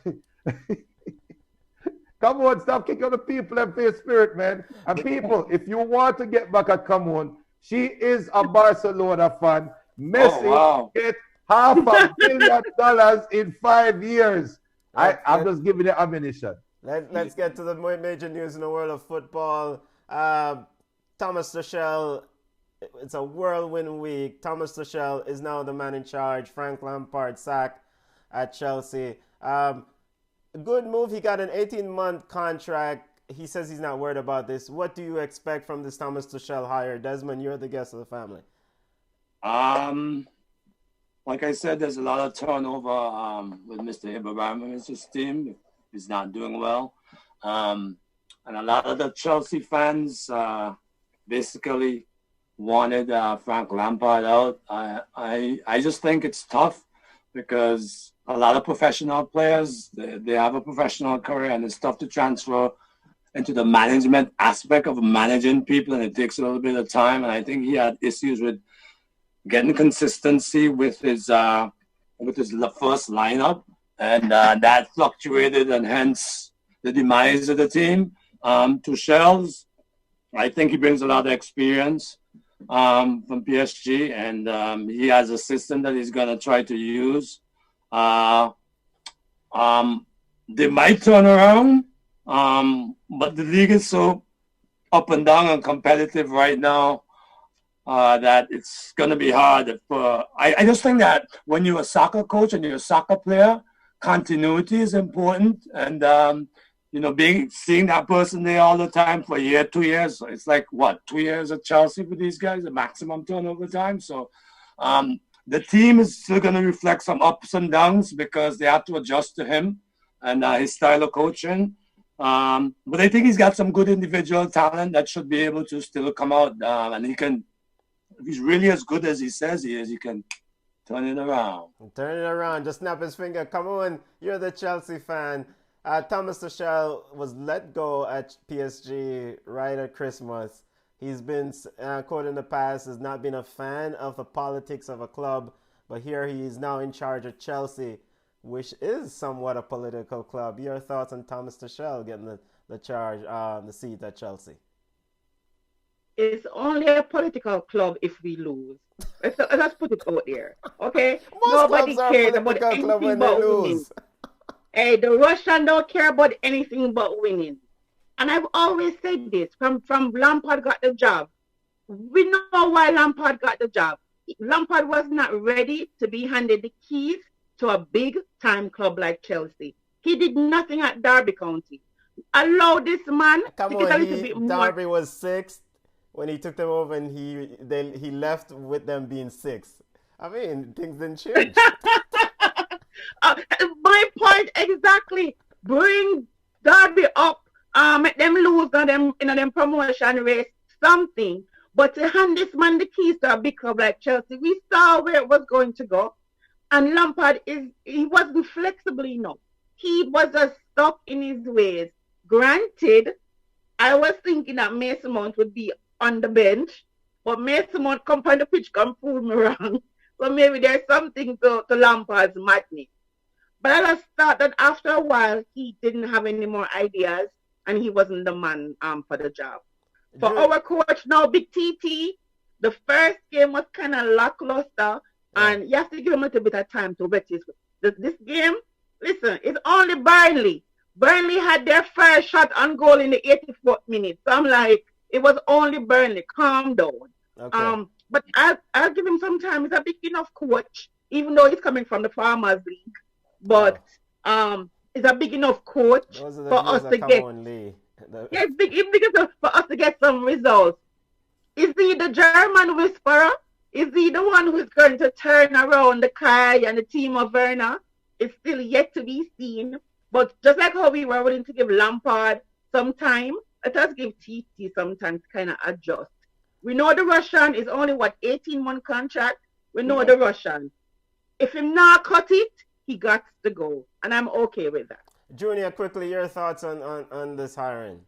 come on, stop kicking the people and face spirit, man. And people, if you want to get back at Come On, she is a Barcelona fan. Messi get $500 million in 5 years. I'm just giving you ammunition. Let's get to the major news in the world of football. Thomas Tuchel, it's a whirlwind week. Thomas Tuchel is now the man in charge. Frank Lampard sacked at Chelsea. Good move. He got an 18-month contract. He says he's not worried about this. What do you expect from this Thomas Tuchel hire? Desmond, you're the guest of the family. Like I said, there's a lot of turnover with Mr. Ibrahimovic's team. He's not doing well. And a lot of the Chelsea fans basically wanted Frank Lampard out. I just think it's tough because a lot of professional players, they have a professional career, and it's tough to transfer into the management aspect of managing people, and it takes a little bit of time. And I think he had issues with getting consistency with his first lineup, and that fluctuated, and hence the demise of the team. Tuchel's, I think he brings a lot of experience from PSG, and he has a system that he's going to try to use. They might turn around, but the league is so up and down and competitive right now that it's going to be hard. I just think that when you're a soccer coach and you're a soccer player, continuity is important. And, seeing that person there all the time for a year, 2 years, it's like, 2 years at Chelsea for these guys, the maximum turnover time. So the team is still going to reflect some ups and downs because they have to adjust to him and his style of coaching. But I think he's got some good individual talent that should be able to still come out. And he can, if he's really as good as he says he is, he can turn it around. Turn it around. Just snap his finger. Come on. You're the Chelsea fan. Thomas Tuchel was let go at PSG right at Christmas. He's been, quote in the past, has not been a fan of the politics of a club. But here he is now in charge of Chelsea, which is somewhat a political club. Your thoughts on Thomas Tuchel getting the charge, the seat at Chelsea? It's only a political club if we lose. Let's put it out there. Okay? Most Nobody clubs are a cares about political club anything when they but winning. lose. Hey, the Russian don't care about anything but winning. And I've always said this from Lampard got the job. We know why Lampard got the job. Lampard was not ready to be handed the keys to a big time club like Chelsea. He did nothing at Derby County. Allow this man Come to get on, a little bit more. Derby was sixth when he took them over, and he left with them being sixth. I mean, things didn't change. My point exactly. Bring Derby up, make them lose on them in them promotion race, something. But to hand this man the keys to a big club like Chelsea, we saw where it was going to go. And Lampard he wasn't flexible enough. He was just stuck in his ways. Granted, I was thinking that Mason Mount would be on the bench, but Mason Mount come on the pitch, come prove me wrong. So maybe there's something to Lampard's madness. But I just thought that after a while, he didn't have any more ideas, and he wasn't the man for the job. For our coach now, Big TT, the first game was kind of lackluster, and you have to give him a little bit of time to wet his. This game, listen, it's only Burnley. Burnley had their first shot on goal in the 84th minute. So I'm like, it was only Burnley. Calm down. Okay. But I'll give him some time. He's a big enough coach, even though he's coming from the Farmers League. But he's a big enough coach for us to get. Yeah, it's big enough for us to get some results. Is he the German whisperer? Is he the one who's going to turn around the Kai and the team of Werner? It's still yet to be seen. But just like how we were willing to give Lampard some time, let us give TT some time to kind of adjust. We know the Russian is only, 18-month contract? We know the Russian. If him not cut it, he got to go. And I'm okay with that. Junior, quickly, your thoughts on this hiring?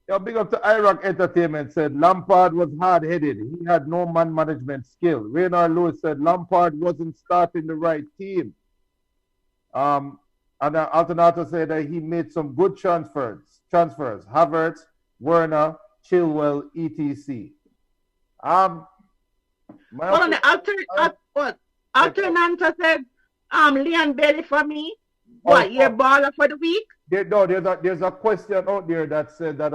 Yeah, big up to Iraq Entertainment said Lampard was hard-headed. He had no man management skill. Raynard Lewis said Lampard wasn't starting the right team. And Alternato said that he made some good transfers. Havertz, Werner, Chilwell, etc. Alternanta said, Leon Bailey for me. What, your baller for the week? There's a question out there that said that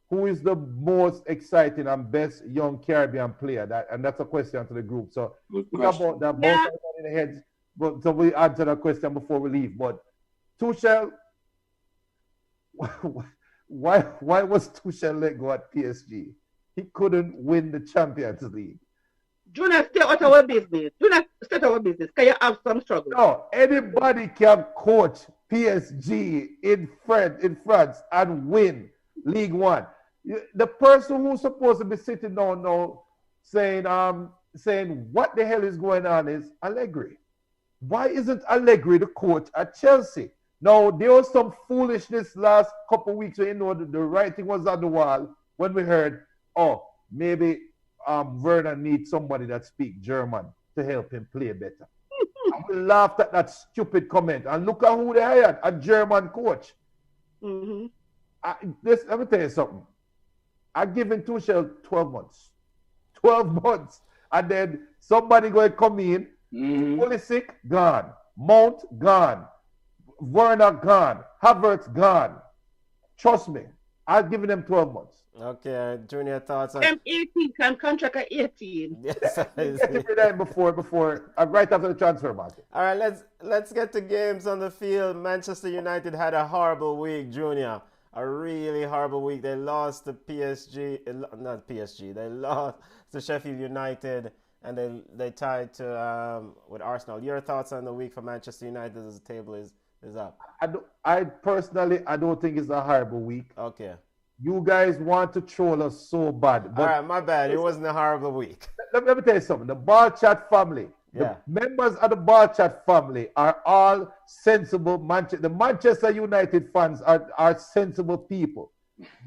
who is the most exciting and best young Caribbean player? That's a question to the group. So think about that. Both in the heads. But so we answer that question before we leave. But Tuchel, why was Tuchel let go at PSG? He couldn't win the Champions League. Do not stay out of our business. Do not stay out of our business. Can you have some struggle? No, anybody can coach PSG in France and win League One. The person who's supposed to be sitting down now saying what the hell is going on is Allegri. Why isn't Allegri the coach at Chelsea? Now, there was some foolishness last couple of weeks when the writing was on the wall when we heard, maybe Werner needs somebody that speaks German to help him play better. And we laughed at that stupid comment. And look at who they hired, a German coach. Mm-hmm. Let me tell you something. I'm giving Tuchel 12 months. 12 months. And then somebody going to come in, Pulisic, gone. Mount, gone. Werner, gone. Havertz, gone. Trust me. I've given them 12 months. Okay, Junior, thoughts on... I'm 18, can contract at 18. Yes, before right after the transfer market. All right, let's get to games on the field. Manchester United had a horrible week, Junior. A really horrible week. They lost to PSG. They lost to Sheffield United, and they tied to with Arsenal. Your thoughts on the week for Manchester United as the table is up? I personally don't think it's a horrible week. Okay. You guys want to troll us so bad. All right, my bad. It wasn't a horrible week. Let me tell you something. The Ball Chat family, the members of the Ball Chat family are all sensible. The Manchester United fans are sensible people.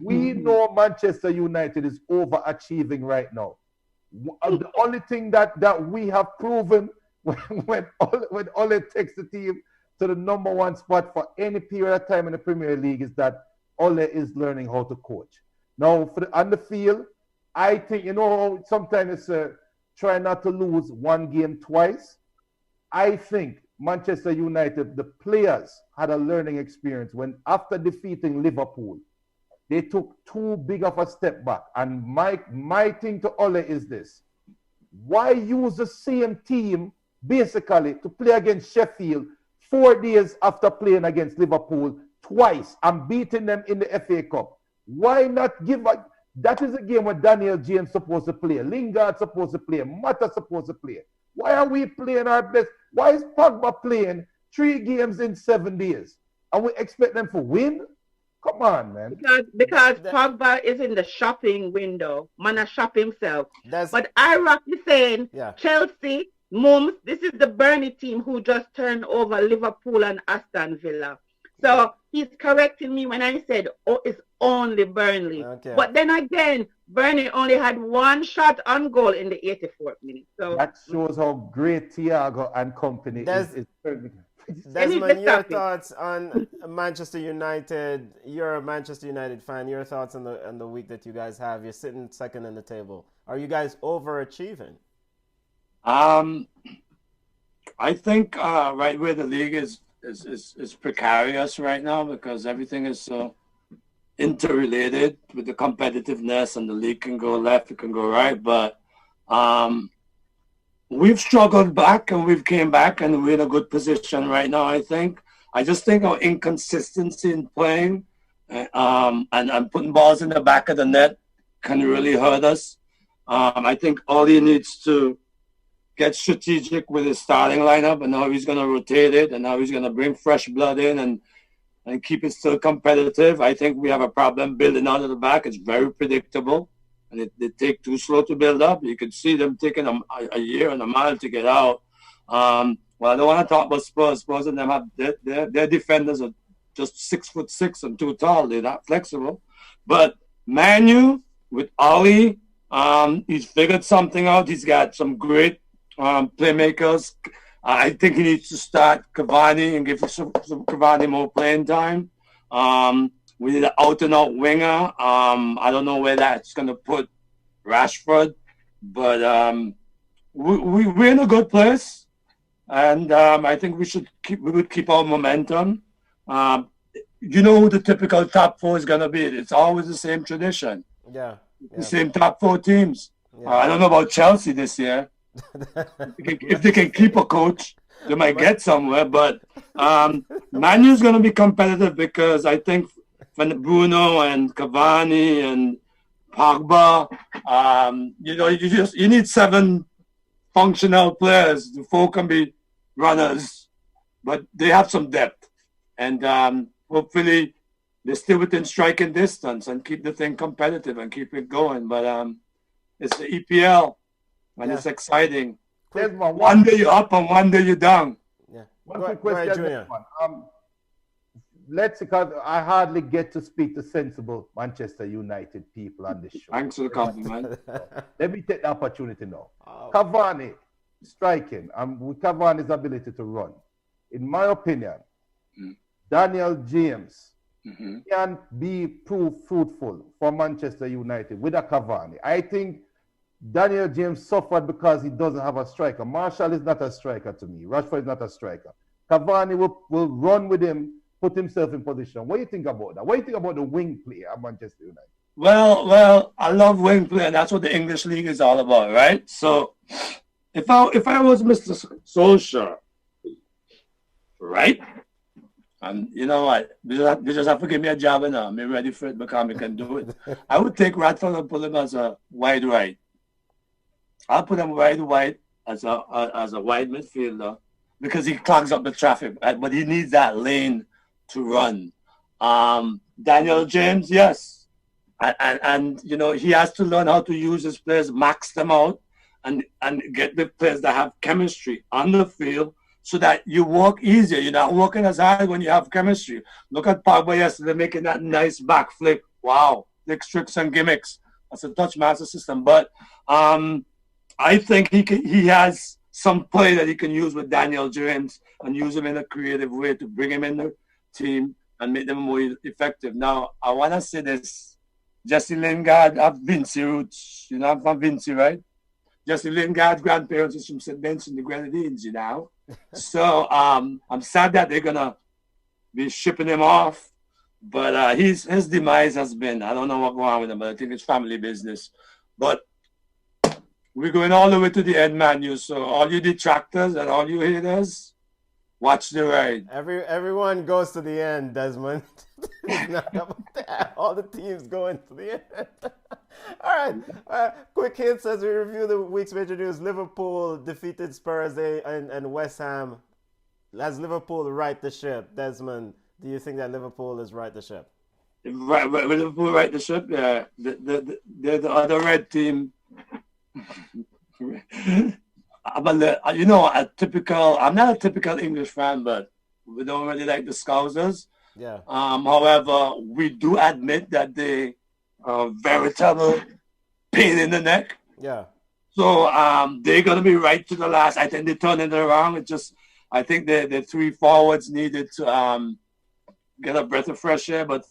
We know Manchester United is overachieving right now. The only thing that we have proven when Ole takes the team to the number one spot for any period of time in the Premier League is that Ole is learning how to coach. Now, on the field, I think, sometimes it's try not to lose one game twice. I think Manchester United, the players had a learning experience when after defeating Liverpool, they took too big of a step back. And my thing to Ole is this. Why use the same team basically to play against Sheffield 4 days after playing against Liverpool twice and beating them in the FA Cup? Why not give a... That is a game where Daniel James supposed to play, Lingard supposed to play, Mata supposed to play. Why are we playing our best? Why is Pogba playing 3 games in 7 days? And we expect them to win? Come on, man. Because Pogba is in the shopping window. Man, shop himself. But I roughly saying Chelsea, Mums, this is the Burnley team who just turned over Liverpool and Aston Villa. So he's correcting me when I said, it's only Burnley. Okay. But then again, Burnley only had 1 shot on goal in the 84th minute. So that shows how great Thiago and company is. Desmond, your thoughts on Manchester United? You're a Manchester United fan. Your thoughts on the week that you guys have? You're sitting second in the table. Are you guys overachieving? I think right where the league is precarious right now because everything is so interrelated with the competitiveness, and the league can go left, it can go right, but we've struggled back and we've came back and we're in a good position right now. I just think our inconsistency in playing and putting balls in the back of the net can really hurt us. I think Ollie needs to get strategic with his starting lineup and how he's going to rotate it and how he's going to bring fresh blood in and keep it still competitive. I think we have a problem building out of the back. It's very predictable, and they take too slow to build up. You can see them taking a year and a mile to get out. Well, I don't want to talk about Spurs. Spurs and them have their defenders are just 6'6" and too tall. They're not flexible. But Manu with Ollie, he's figured something out. He's got some great playmakers. I think he needs to start Cavani and give some Cavani more playing time. We need an out-and-out winger. I don't know where that's going to put Rashford, but we're in a good place, and I think we would keep our momentum. You know who the typical top 4 is going to be. It's always the same tradition. Yeah. The same top 4 teams. Yeah. I don't know about Chelsea this year. If they can keep a coach, they might get somewhere. But Manu's going to be competitive because I think when Bruno and Cavani and Pogba, you need 7 functional players. The 4 can be runners, but they have some depth, and hopefully they stay within striking distance and keep the thing competitive and keep it going. But it's the EPL. And it's exciting. One day you're up and one day you're down. Yeah. One quick question. Because I hardly get to speak to sensible Manchester United people on this show. Thanks for the compliment. Let me take the opportunity now. Cavani striking, and with Cavani's ability to run, in my opinion, Daniel James can be fruitful for Manchester United with a Cavani. I think Daniel James suffered because he doesn't have a striker. Marshall is not a striker to me. Rashford is not a striker. Cavani will run with him, put himself in position. What do you think about that? What do you think about the wing play at Manchester United? Well, I love wing play, and that's what the English league is all about, right? So, if I was Mr. Solskjaer, right? And you know what? They just have to give me a job and I'm ready for it because I can do it. I would take Radford and put him as a wide right. I'll put him wide as a wide midfielder because he clogs up the traffic, but he needs that lane to run. Daniel James, yes. And you know, he has to learn how to use his players, max them out, and get the players that have chemistry on the field so that you work easier. You're not working as hard when you have chemistry. Look at Pogba yesterday making that nice back flick. Wow. Flicks, tricks, and gimmicks. That's a touch master system. But I think he has some play that he can use with Daniel James and use him in a creative way to bring him in the team and make them more effective. Now, I want to say this Jesse Lingard have Vinci roots. You know, I'm from Vinci, right? Jesse Lingard's grandparents is from St. Vincent the Grenadines, you know. So I'm sad that they're gonna be shipping him off. But his demise has been, I don't know what's going on with him, but I think it's family business. But we're going all the way to the end, man. So all you detractors and all you haters, watch the ride. Everyone goes to the end, Desmond. It's not about that. All the teams going to the end. All right. Quick hits as we review the week's major news. Liverpool defeated Spurs and West Ham. Has Liverpool right the ship? Desmond, do you think that Liverpool is right the ship? Right, Liverpool right the ship. Yeah, they're the other red team. I'm not a typical English fan, but we don't really like the Scousers. Yeah. However, we do admit that they are veritable pain in the neck. Yeah. So they're gonna be right to the last. I think they turned it around. I think the three forwards needed to get a breath of fresh air. But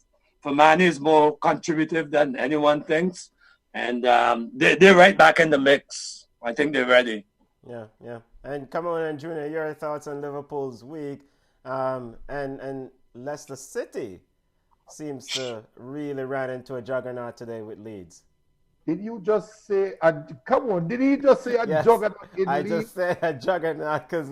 Famani is more contributive than anyone thinks, and they're right back in the mix. I think they're ready. Yeah. And come on, and Junior, your thoughts on Liverpool's week, and Leicester City seems to really run into a juggernaut today with Leeds. Did you just say come on? Did he just say a juggernaut in I Leeds? just said a juggernaut because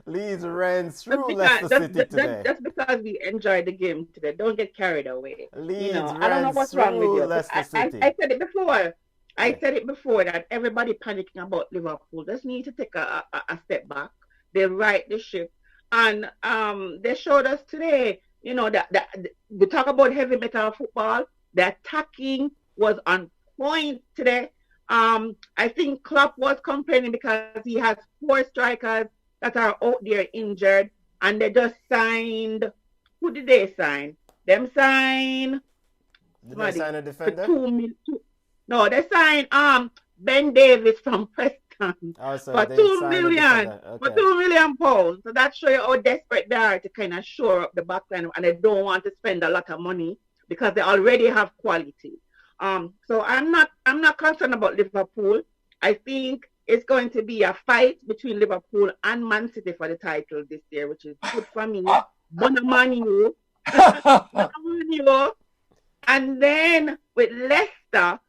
Leeds ran through Leicester City today. That's because we enjoyed the game today. Don't get carried away. Leeds I don't know what's wrong with you. Leicester City. I said it before. I said it before that everybody panicking about Liverpool just need to take a step back. They right the ship, and they showed us today. You know that we talk about heavy metal football. The attacking was on point today. I think Klopp was complaining because he has 4 strikers that are out there injured, and they just signed. Who did they sign? Them sign. Did they sign a defender? No, they signed Ben Davis from Preston for 2 million. Okay. For £2 million. So that shows you how desperate they are to kind of shore up the back line, and they don't want to spend a lot of money because they already have quality. So I'm not concerned about Liverpool. I think it's going to be a fight between Liverpool and Man City for the title this year, which is good for me. Bonamanu. And then with Leicester,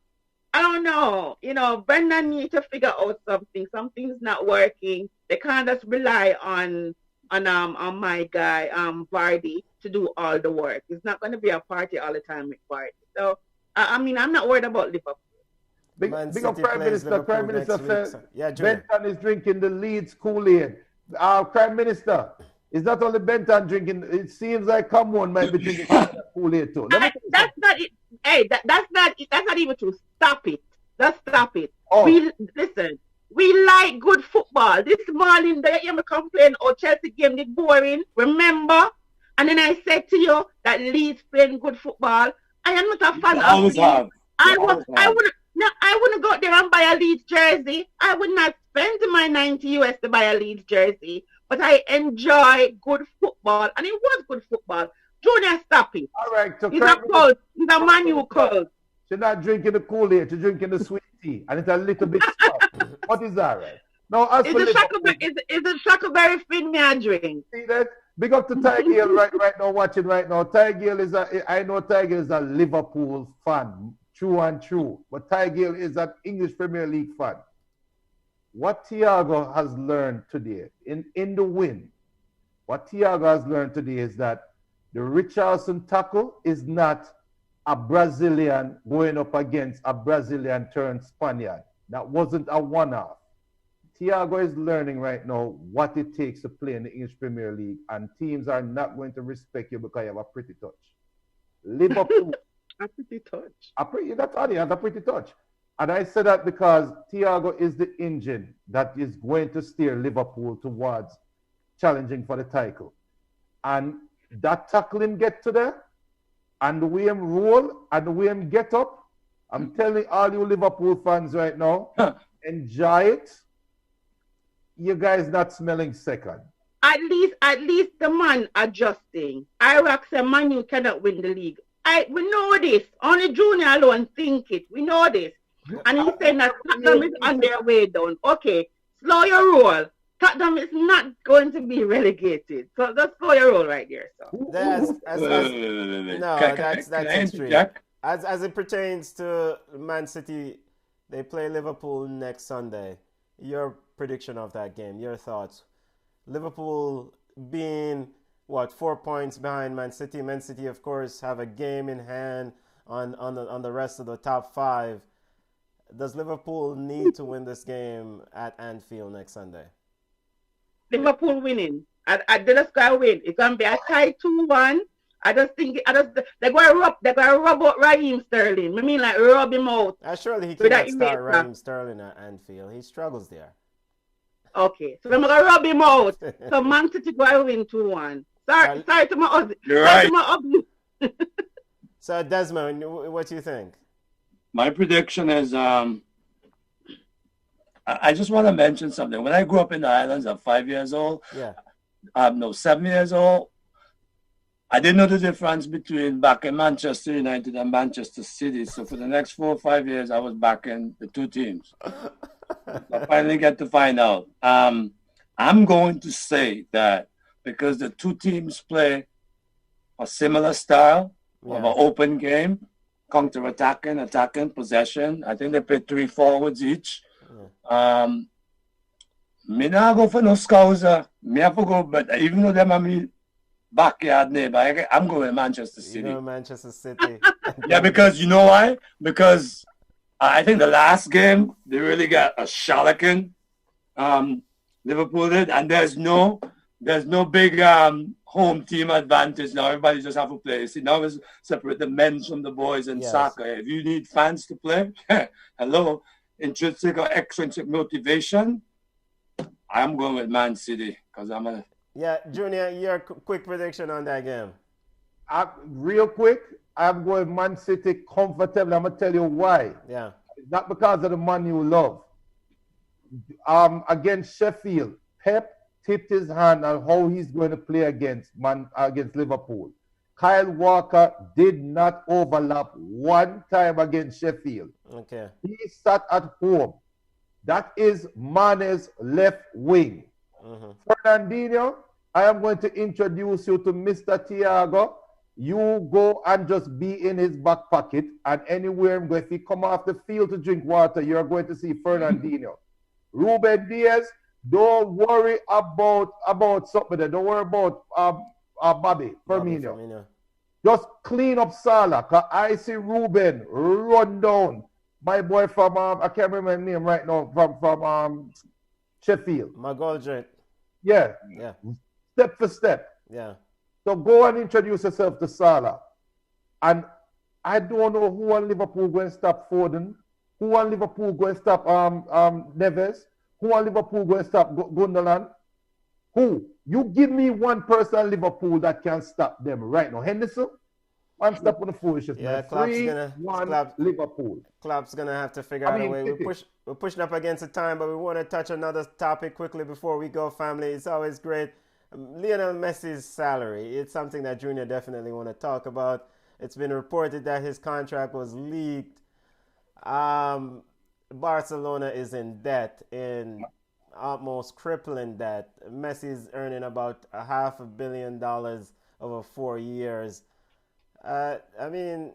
I don't know. You know, Brendan needs to figure out something. Something's not working. They can't just rely on my guy, Vardy, to do all the work. It's not going to be a party all the time with Vardy. So, I'm not worried about Liverpool. Big up Prime Minister. Prime Minister said Benton is drinking the Leeds Kool-Aid. Prime Minister, is that only Benton drinking? It seems like Common might be drinking Kool-Aid too. That's not it. Hey, that's not even true. Stop it. Just stop it. Oh. We like good football. This morning, they hear me complain, Chelsea game is boring. Remember? And then I said to you that Leeds playing good football. I am not a fan of Leeds. I wouldn't go out there and buy a Leeds jersey. I would not spend my $90 to buy a Leeds jersey. But I enjoy good football, and it was good football. Junior, stop it. All right. So he's a cult. He's a manual cult. She's not drinking the Kool-Aid. She's drinking the sweet tea, and it's a little bit soft. What is that, right? Now, is the Shackleberry Fin me a drink? See that? Big up to Tiger right now, watching right now. I know Tiger is a Liverpool fan, true and true. But Tiger is an English Premier League fan. What Thiago has learned today in the win, what Thiago has learned today is that the Richardson tackle is not a Brazilian going up against a Brazilian turned Spaniard. That wasn't a one-off. Thiago is learning right now what it takes to play in the English Premier League, and teams are not going to respect you because you have a pretty touch. Liverpool. A pretty touch. That's all he has, a pretty touch. And I say that because Thiago is the engine that is going to steer Liverpool towards challenging for the title. And that tackle him get to there, and the way him roll, and the way him get up, I'm telling all you Liverpool fans right now, enjoy it. You guys not smelling second. At least the man adjusting. Iraq said Manu cannot win the league We know this. Only Junior alone think it. We know this. And he's saying that Tottenham is on their way down. Okay, slow your roll. Tottenham is not going to be relegated. So just slow your roll right there. So that's extreme. As it pertains to Man City, they play Liverpool next Sunday. Your prediction of that game, your thoughts? Liverpool being 4 points behind Man City. Man City, of course, have a game in hand on the rest of the top 5. Does Liverpool need to win this game at Anfield next Sunday? Liverpool winning. I just gotta win. It's gonna be a tie 2-1. They're gonna rub out Raheem Sterling. I mean, like rub him out. Surely he can't start Raheem Sterling at Anfield. He struggles there. Okay, so I'm gonna rub him out. So Man City gonna win 2-1. Sorry to my husband. You're right. So Desmond, what do you think? My prediction is I just want to mention something. When I grew up in the islands at 5 years old, 7 years old, I didn't know the difference between backing Manchester United and Manchester City. So for the next 4 or 5 years, I was backing the two teams. I finally get to find out. I'm going to say that because the two teams play a similar style of an open game, counter-attacking, attacking, possession. I think they play 3 forwards each. Me not go for no Scouser. Me have to go, but even though them are me backyard neighbor, I'm going to Manchester City. You know Manchester City. Yeah, because you know why? Because I think the last game they really got a shellacking. Liverpool did, and there's no big home team advantage now. Everybody just have to play. See, now it's separate the men from the boys in soccer. If you need fans to play, hello, intrinsic or extrinsic motivation, I'm going with Man City because I'm a... Yeah, Junior, your quick prediction on that game. Real quick, I'm going Man City comfortably. I'm going to tell you why. Yeah. Not because of the man you love. Against Sheffield, Pep tipped his hand on how he's going to play against Liverpool. Kyle Walker did not overlap one time against Sheffield. Okay. He sat at home. That is Mane's left wing. Fernandinho, I am going to introduce you to Mr. Thiago. You go and just be in his back pocket, and anywhere if he come off the field to drink water, you're going to see Fernandinho. Ruben Diaz, don't worry about something there. Don't worry about Bobby Firmino. Just clean up Salah, because I see Ruben run down my boy from I can't remember his name right now, from Sheffield. McGoldrick. Yeah. Step for step. Yeah. So go and introduce yourself to Salah. And I don't know who on Liverpool going to stop Foden, who on Liverpool going to stop Neves, who on Liverpool going to stop Gundogan. Who? You give me one person on Liverpool that can stop them right now. Henderson? I'm stopping the foolishness. Yeah, Liverpool. Klopp's gonna have to figure out a way. We're pushing up against the time, but we want to touch another topic quickly before we go, family. It's always great. Lionel Messi's salary. It's something that Junior definitely want to talk about. It's been reported that his contract was leaked. Barcelona is in debt, in almost crippling debt. Messi's earning about $500 million over 4 years. I mean,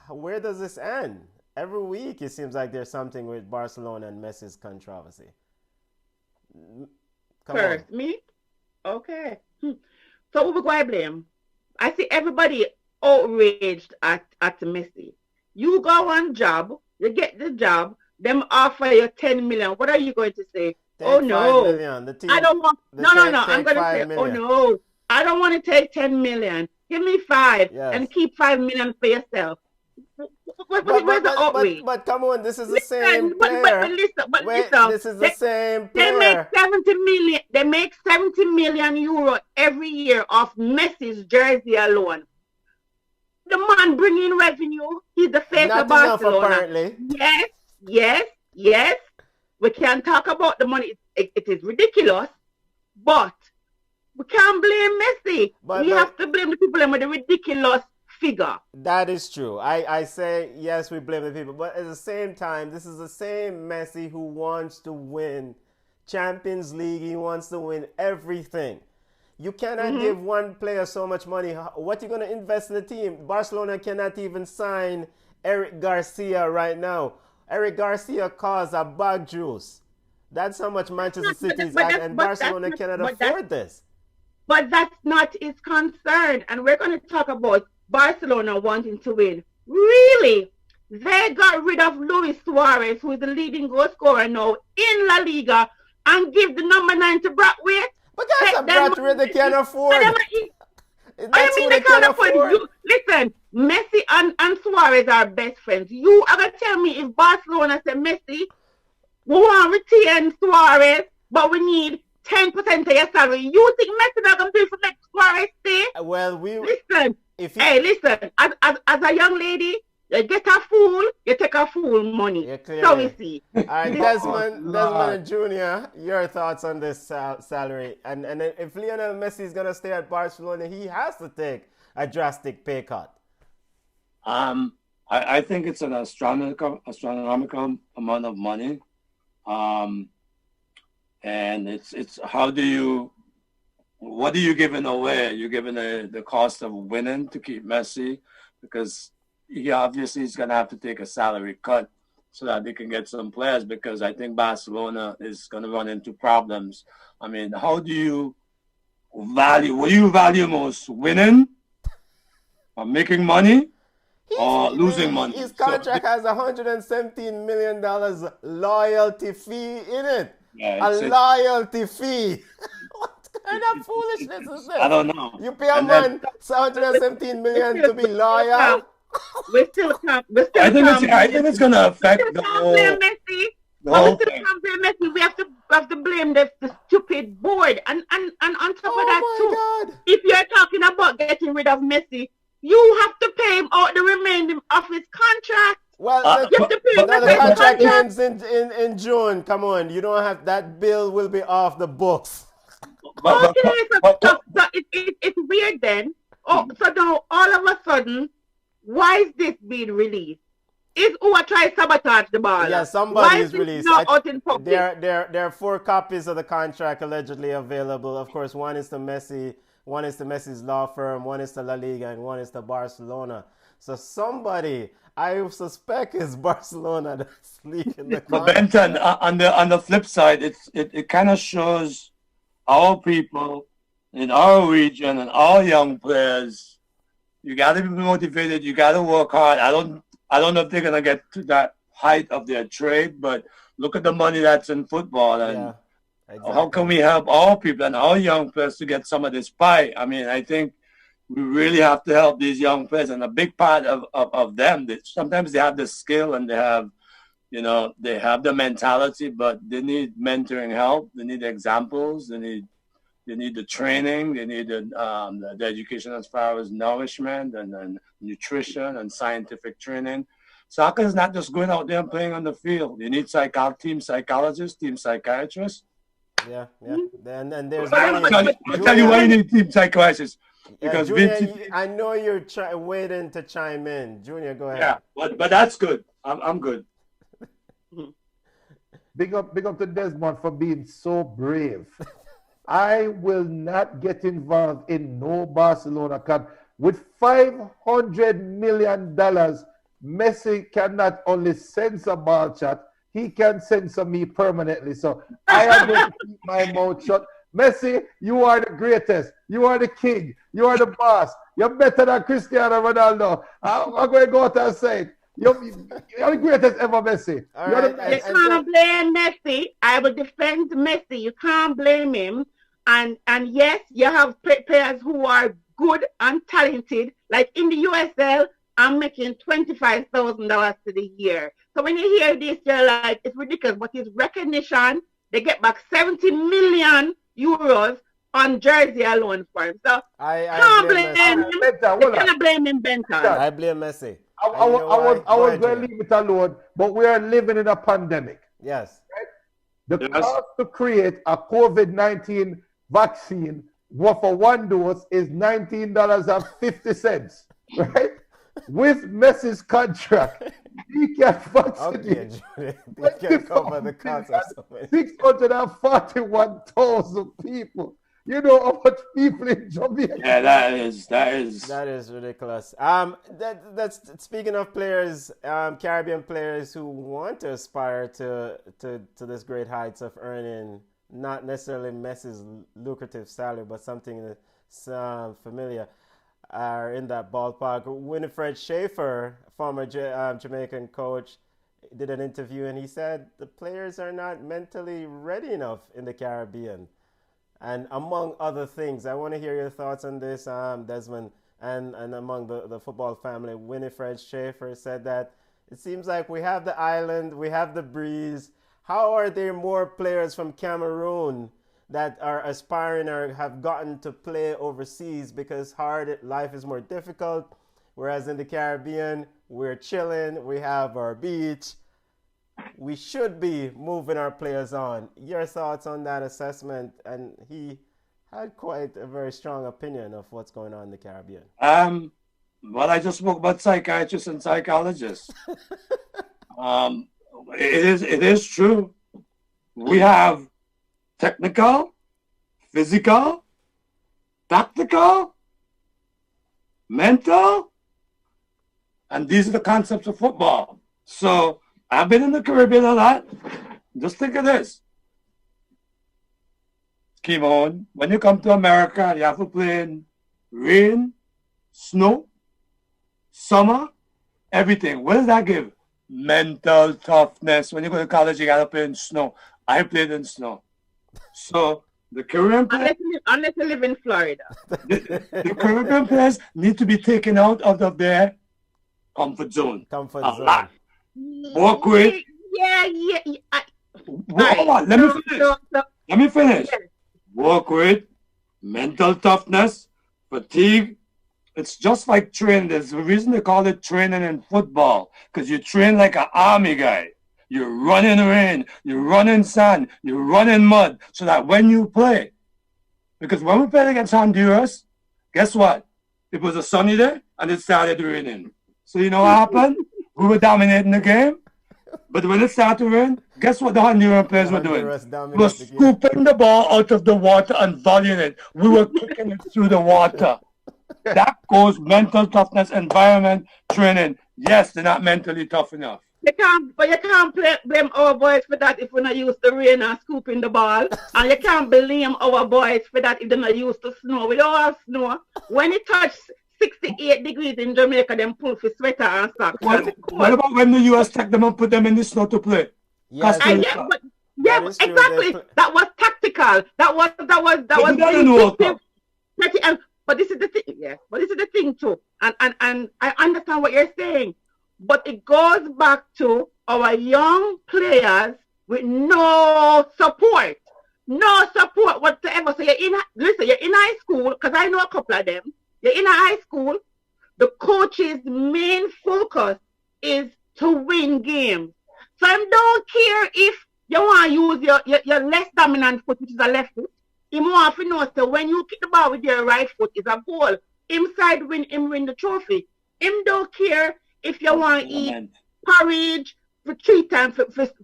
where does this end? Every week it seems like there's something with Barcelona and Messi's controversy. First, me? Okay. So who we going to blame? I see everybody outraged at Messi. You go on job, you get the job, them offer you 10 million. What are you going to say? Oh no. I don't want I'm going to say, million. Oh no. I don't want to take 10 million. Give me 5 and keep 5 million for yourself. Where's the outrage? But come on, this is the same player. Listen, this is the same player. They make 70 million euro every year off Messi's jersey alone. The man bringing revenue. He's the face of Barcelona. Enough, apparently. Yes. We can talk about the money. It is ridiculous, but we can't blame Messi. We have to blame the people with the ridiculous figure. That is true. I say, yes, we blame the people. But at the same time, this is the same Messi who wants to win Champions League. He wants to win everything. You cannot give one player so much money. What are you going to invest in the team? Barcelona cannot even sign Eric Garcia right now. Eric Garcia costs a bag juice. That's how much Manchester City is at, and Barcelona cannot afford this. But that's not his concern. And we're going to talk about Barcelona wanting to win. Really? They got rid of Luis Suarez, who is the leading goal scorer now in La Liga, and give the number 9 to Braithwaite. But that's a Braithwaite they can't afford. I mean they can't afford. Listen, Messi and Suarez are best friends. You are going to tell me if Barcelona say, Messi, we want to retain Suarez, but we need 10% of your salary. You think Messi not going to do for next Suarez stay? Well, listen. Listen. As a young lady, you get a fool, you take a fool money. So we see. All right, Desmond and Junior, your thoughts on this salary? And if Lionel Messi is going to stay at Barcelona, he has to take a drastic pay cut. I think it's an astronomical amount of money. And it's what are you giving away? You're giving the cost of winning to keep Messi, because he obviously is going to have to take a salary cut so that they can get some players, because I think Barcelona is going to run into problems. I mean, what do you value most, winning or making money or losing money? His contract has $117 million loyalty fee in it. Yeah, loyalty fee. What kind of foolishness is this? I don't know. You pay a man $117 million to be loyal? We still can't. I think it's going to affect the whole thing. We have to blame the stupid board. And on top of that too, God. If you're talking about getting rid of Messi, you have to pay him out the remaining of his contract. Well, the contract ends in June. Come on, you don't have that bill will be off the books. So it's weird then. So now all of a sudden, why is this being released? Is who are trying to sabotage the ball? Yeah, somebody is released. Out in public? There are 4 copies of the contract allegedly available. Of course, one is to Messi, one is to Messi's law firm, one is to La Liga, and one is to Barcelona. So somebody, I suspect, is Barcelona that's leaking the contract. But Benton, on the flip side, it kind of shows our people in our region and our young players. You got to be motivated. You got to work hard. I don't know if they're gonna get to that height of their trade, but look at the money that's in football, and exactly. How can we help our people and our young players to get some of this pie? I mean, I think we really have to help these young players, and a big part of them, sometimes they have the skill and they have the mentality, but they need mentoring help. They need examples. They need the training. They need the education as far as nourishment and nutrition and scientific training. Soccer is not just going out there and playing on the field. You need team psychologists, team psychiatrists. Yeah. And there's. I'll tell you why you need team psychiatrists. Because Junior, I know you're waiting to chime in. Junior, go ahead. Yeah, but that's good. I'm good. Big up to Desmond for being so brave. I will not get involved in no Barcelona camp. With $500 million, Messi cannot only censor ball chat, he can censor me permanently. So I am going to keep my mouth shut. Messi, you are the greatest. You are the king. You are the boss. You're better than Cristiano Ronaldo. I'm going to go out and say it. You're the greatest ever, Messi. You can't blame Messi. I will defend Messi. You can't blame him. And yes, you have players who are good and talented. Like in the USL, I'm making $25,000 to the year. So when you hear this, you're like, it's ridiculous. But it's recognition. They get back 70 million euros on jersey alone for him. So I can't blame him. You cannot blame him, Benton. I blame Messi. I was going to leave it alone, but we are living in a pandemic. Yes. Right? The cost to create a COVID-19 vaccine for one dose is $19.50. right? With Messi's contract, he can Okay, vaccinate Julie, they can cover the cost of something. 641,000 people. You know how much people in Jamaica. Yeah, that is. That is ridiculous. That's speaking of players, Caribbean players who want to aspire to this great heights of earning not necessarily Messi's lucrative salary, but something that's familiar, are in that ballpark. Winifred Schaefer, former Jamaican coach, did an interview and he said the players are not mentally ready enough in the Caribbean. And among other things, I want to hear your thoughts on this, Desmond, and among the football family. Winifred Schaefer said that it seems like we have the island, we have the breeze. How are there more players from Cameroon that are aspiring or have gotten to play overseas because life is more difficult, whereas in the Caribbean, we're chilling, we have our beach. We should be moving our players on. Your thoughts on that assessment? And he had quite a very strong opinion of what's going on in the Caribbean. Well, I just spoke about psychiatrists and psychologists. It is true. We have technical, physical, tactical, mental, and these are the concepts of football. So I've been in the Caribbean a lot. Just think of this. Kimon, when you come to America, you have to play in rain, snow, summer, everything. What does that give? Mental toughness. When you go to college, you got to play in snow. I played in snow. So the Caribbean players, unless you live in Florida. the Caribbean players need to be taken out of their comfort zone. Lot. Work with. Yeah. Hold on, let me finish. Yeah. Work with mental toughness, fatigue. It's just like training. There's a reason they call it training in football, because you train like an army guy. You run in rain, you run in sand, you run in mud, so that when you play, because when we played against Honduras, guess what? It was a sunny day and it started raining. So you know what happened? We were dominating the game, but when it started to rain, guess what the Honduran players were doing? We were scooping the ball out of the water and volleying it. We were kicking it through the water. That goes mental toughness, environment, training. Yes, they're not mentally tough enough. You can't blame our boys for that if we're not used to rain and scooping the ball. And you can't blame our boys for that if they're not used to snow. We don't have snow. When it touches 68 degrees in Jamaica, them pull for sweater and socks. What about when the US take them and put them in the snow to play? Yes, exactly. That was tactical. That was but this is the thing, yeah. But this is the thing too. And I understand what you're saying. But it goes back to our young players with no support. No support whatsoever. So you're in high school, because I know a couple of them. You're in a high school. The coach's main focus is to win games. So I don't care if you want to use your less dominant foot, which is a left foot. Him want to know, so when you kick the ball with your right foot, is a goal. Him win the trophy. Him don't care if you want to eat porridge for 3 times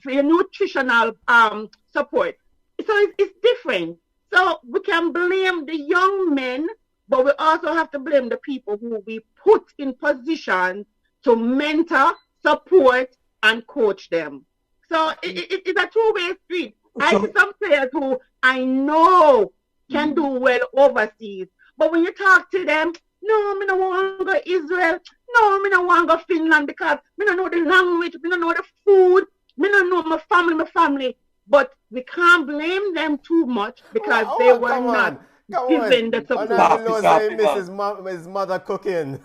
for your nutritional support. So it's different. So we can blame the young men, but we also have to blame the people who we put in position to mentor, support, and coach them. So it's a two-way street. I see some players who I know can do well overseas, but when you talk to them, no, I don't want to go Israel. No, I don't want to go Finland because I don't know the language, I don't know the food, I don't know my family. But we can't blame them too much because they were not given the support. His mother cooking.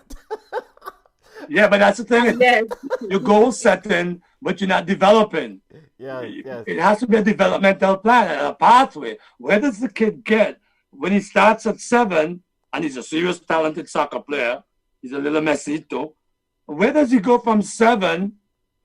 Yeah, but that's the thing. Yes. You're goal setting, but you're not developing. Yeah, yes. It has to be a developmental plan, a pathway. Where does the kid get when he starts at 7 and he's a serious talented soccer player? He's a little Messi too. Where does he go from 7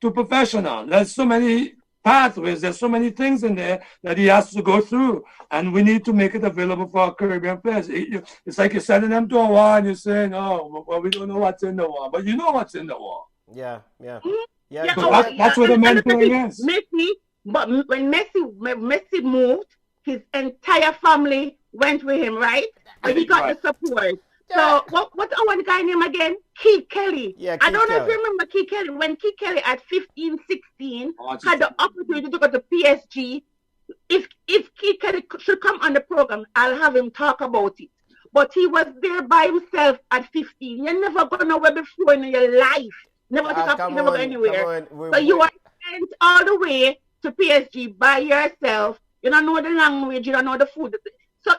to professional? There's so many pathways. There's so many things in there that he has to go through, and we need to make it available for our Caribbean players. It's like you're sending them to a war and you're saying, "Oh, well, we don't know what's in the war," but you know what's in the war. Yeah, yeah, Mhm. yeah. So that's what the mentoring is. Messi, but when Messi moved, his entire family went with him, right? So he got the support. So what's our guy name again? Keith Kelly. Yeah, I Keith don't know if Kelly. you remember Keith Kelly. When Keith Kelly at 15, 16 had the opportunity to go to PSG, if Keith Kelly should come on the program, I'll have him talk about it. But he was there by himself at 15. You're never going nowhere before in your life. Never go anywhere. So you are sent all the way to PSG by yourself. You don't know the language, you don't know the food. So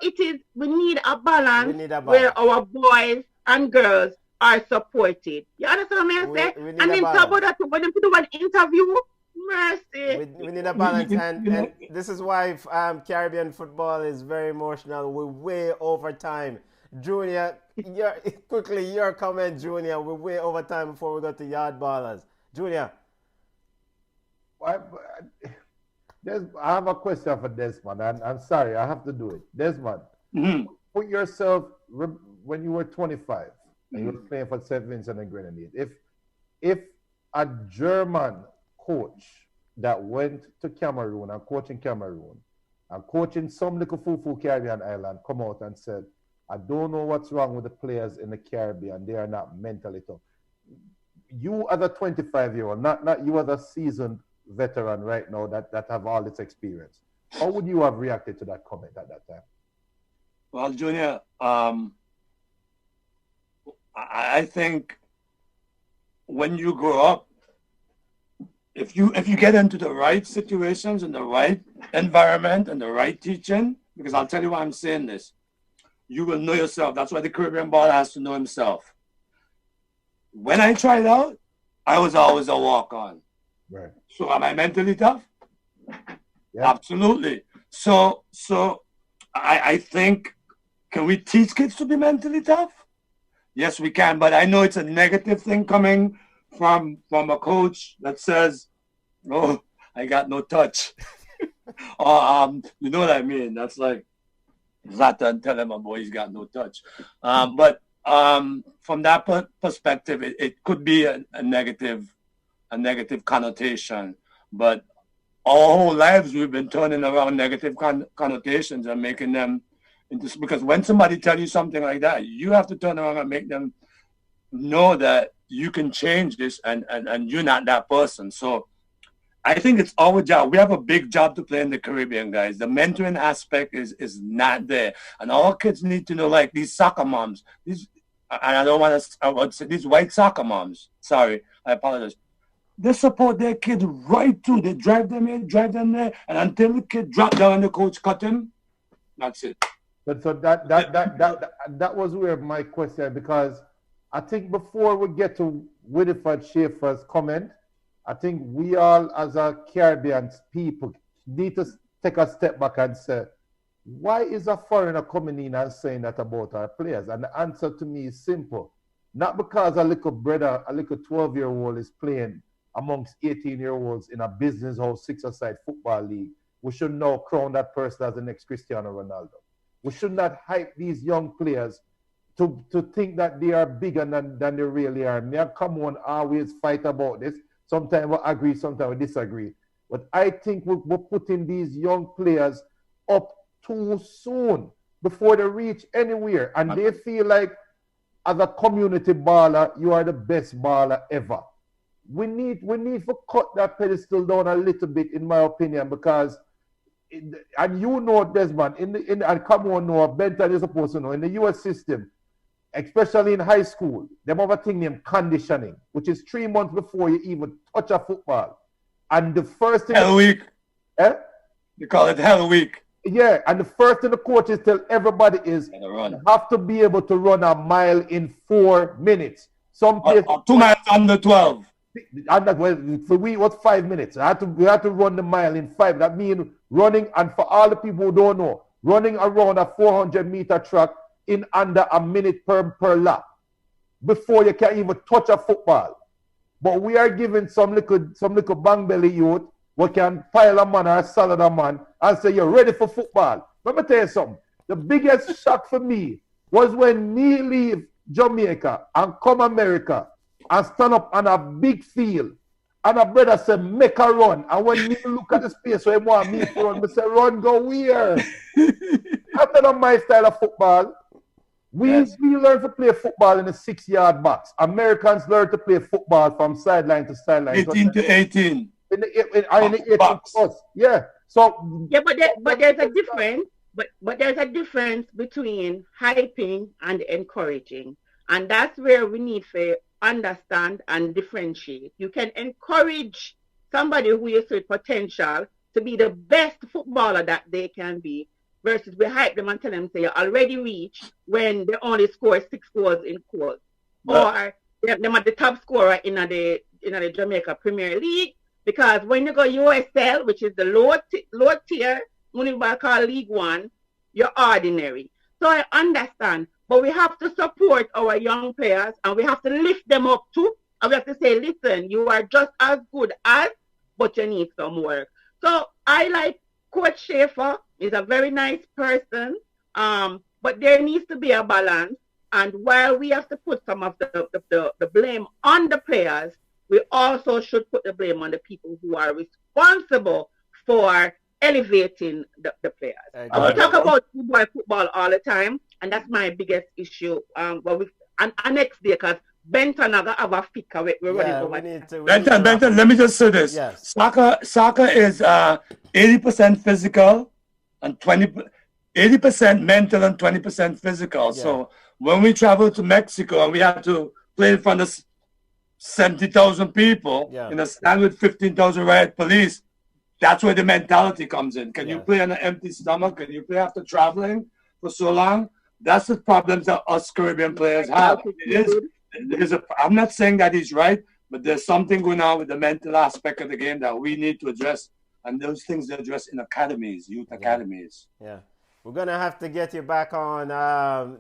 we need a balance where our boys and girls are supported. You understand what I'm saying? And then talk about that when you do an interview, mercy. We need a balance, and this is why Caribbean football is very emotional. We're way over time. Junior, your comment, Junior. We're way over time before we go to yard ballers. Junior. I have a question for Desmond, and I'm sorry, I have to do it. Desmond, put yourself, when you were 25, and you were playing for St. Vincent and Grenadines, if a German coach that went to Cameroon and coaching Cameroon and coaching some little fufu Caribbean island come out and said, I don't know what's wrong with the players in the Caribbean, they are not mentally tough. You as a 25-year-old, not you as a seasoned veteran right now that have all this experience, how would you have reacted to that comment at that time? Well, Junior, I think when you grow up, if you get into the right situations and the right environment and the right teaching, because I'll tell you why I'm saying this, you will know yourself. That's why the Caribbean baller has to know himself. When I tried out, I was always a walk-on. Right. So am I mentally tough? Yeah. Absolutely. So I think, can we teach kids to be mentally tough? Yes, we can. But I know it's a negative thing coming from a coach that says, "Oh, I got no touch," or you know what I mean? That's like Zlatan telling my boy he's got no touch. But from that perspective, it could be a negative connotation. But our whole lives we've been turning around negative connotations and making them into, because when somebody tells you something like that, you have to turn around and make them know that you can change this and you're not that person. So I think it's our job. We have a big job to play in the Caribbean, guys. The mentoring aspect is not there. And all kids need to know, like these soccer moms, and I would say these white soccer moms, sorry, I apologize. They support their kids right through. They drive them here, drive them there, and until the kid drop down and the coach cut him, that's it. So that was where my question, because I think before we get to Winifred Schaefer's comment, I think we all as a Caribbean people need to take a step back and say, why is a foreigner coming in and saying that about our players? And the answer to me is simple. Not because a little brother, a little 12-year-old is playing amongst 18-year-olds in a business house, six-a-side football league, we should now crown that person as the next Cristiano Ronaldo. We should not hype these young players to think that they are bigger than they really are. Me and come on, always fight about this. Sometimes we agree, sometimes we disagree. But I think we're putting these young players up too soon before they reach anywhere. And they feel like, as a community baller, you are the best baller ever. We need to cut that pedestal down a little bit, in my opinion, because, and you know, Desmond, and come on, Noah, Benton is supposed to know, in the U.S. system, especially in high school, they have a thing named conditioning, which is 3 months before you even touch a football. And the first thing... Hell week. Eh? You call it hell week. Yeah, and the first thing the coaches tell everybody is you have to be able to run a mile in 4 minutes. Some places... 2 miles under 12. And that, well, for we, it was 5 minutes. We had to run the mile in 5. That means running, and for all the people who don't know, running around a 400-meter track in under a minute per lap before you can even touch a football. But we are giving some little bang belly youth we can pile a man or salad a man and say, you're ready for football. Let me tell you something. The biggest shock for me was when me leave Jamaica and come America and stand up on a big field and a brother said, make a run. And when me look at the space where he want me to run, me say, run, go where? That's not my style of football. We learn to play football in a 6-yard box. Americans learn to play football from sideline to sideline. 18 to 18. In the 18 box. Yeah. So yeah, but there's a difference. But there's a difference between hyping and encouraging. And that's where we need to understand and differentiate. You can encourage somebody who is with potential to be the best footballer that they can be, versus we hype them and tell them, say, you already reached when they only score 6 goals in quarters. Or they're at the top scorer in the Jamaica Premier League. Because when you go USL, which is the low tier, when you call League One, you're ordinary. So I understand. But we have to support our young players and we have to lift them up too. And we have to say, listen, you are just as good as, but you need some work. So I like Coach Schaefer. He's a very nice person. But there needs to be a balance. And while we have to put some of the blame on the players, we also should put the blame on the people who are responsible for elevating the players. We talk about football all the time, and that's my biggest issue. But next day, because Benton have a fika we're running over. Benton, let me just say this. Yes. Soccer is 80% physical and 80% mental and 20% physical. Yeah. So when we travel to Mexico and we have to play in front of 70,000 people in a stand with 15,000 riot police, that's where the mentality comes in. Can you play on an empty stomach? Can you play after traveling for so long? That's the problems that us Caribbean players have. I'm not saying that he's right, but there's something going on with the mental aspect of the game that we need to address. And those things are addressed in academies, youth academies. Yeah. We're going to have to get you back on,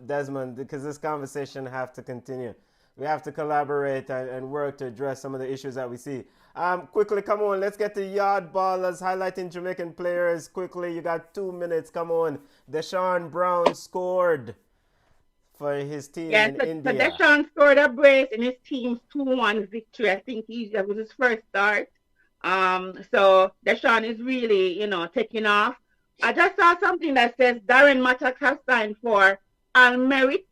Desmond, because this conversation have to continue. We have to collaborate and work to address some of the issues that we see. Quickly, come on, let's get to Yard Ballers, highlighting Jamaican players. Quickly, you got 2 minutes, come on. Deshaun Brown scored for his team in India. So Deshaun scored a brace in his team's 2-1 victory. I think that was his first start. So Deshaun is really, taking off. I just saw something that says Darren Mattox has signed for Al Merrikh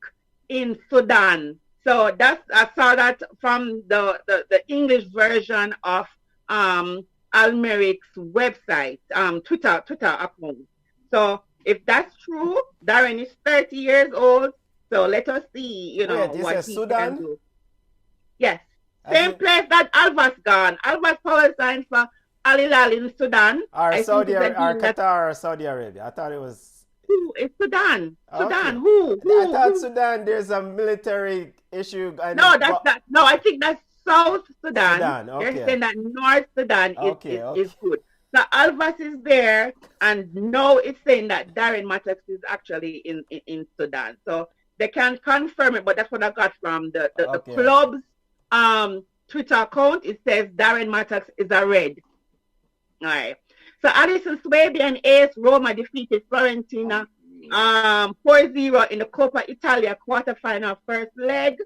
in Sudan. So I saw that from the English version of Al Merrick's website, Twitter account. So if that's true, Darren is 30 years old. So let us see, what he can do. Yes. Same place that Alva's gone. Alva's power signed for Al Hilal in Sudan. Or Qatar or Saudi Arabia. I thought it was... It's Sudan. Sudan. Okay. Who? I thought Sudan, there's a military issue. No, I think that's South Sudan. Okay. They're saying that North Sudan is good. So Alvas is there, and now it's saying that Darren Mattox is actually in Sudan. So they can't confirm it, but that's what I got from the club's Twitter account. It says Darren Mattox is a red. All right. So Addison Swabian ace Roma defeated Fiorentina 4-0 in the Coppa Italia quarterfinal first leg.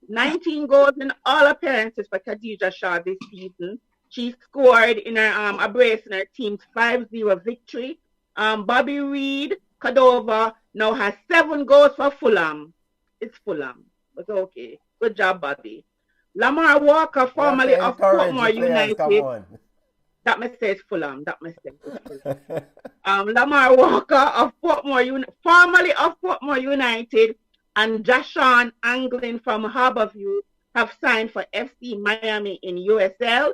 19 goals in all appearances for Khadija Shaw this season. She scored in her a brace in her team's 5-0 victory. Bobby Reed Cordova now has 7 goals for Fulham. It's Fulham, but okay. Good job, Bobby. Lamar Walker, formerly of Portmore United. That mistake is Fulham. Lamar Walker of formerly of Portmore United, and Jashawn Anglin from Harborview have signed for FC Miami in USL.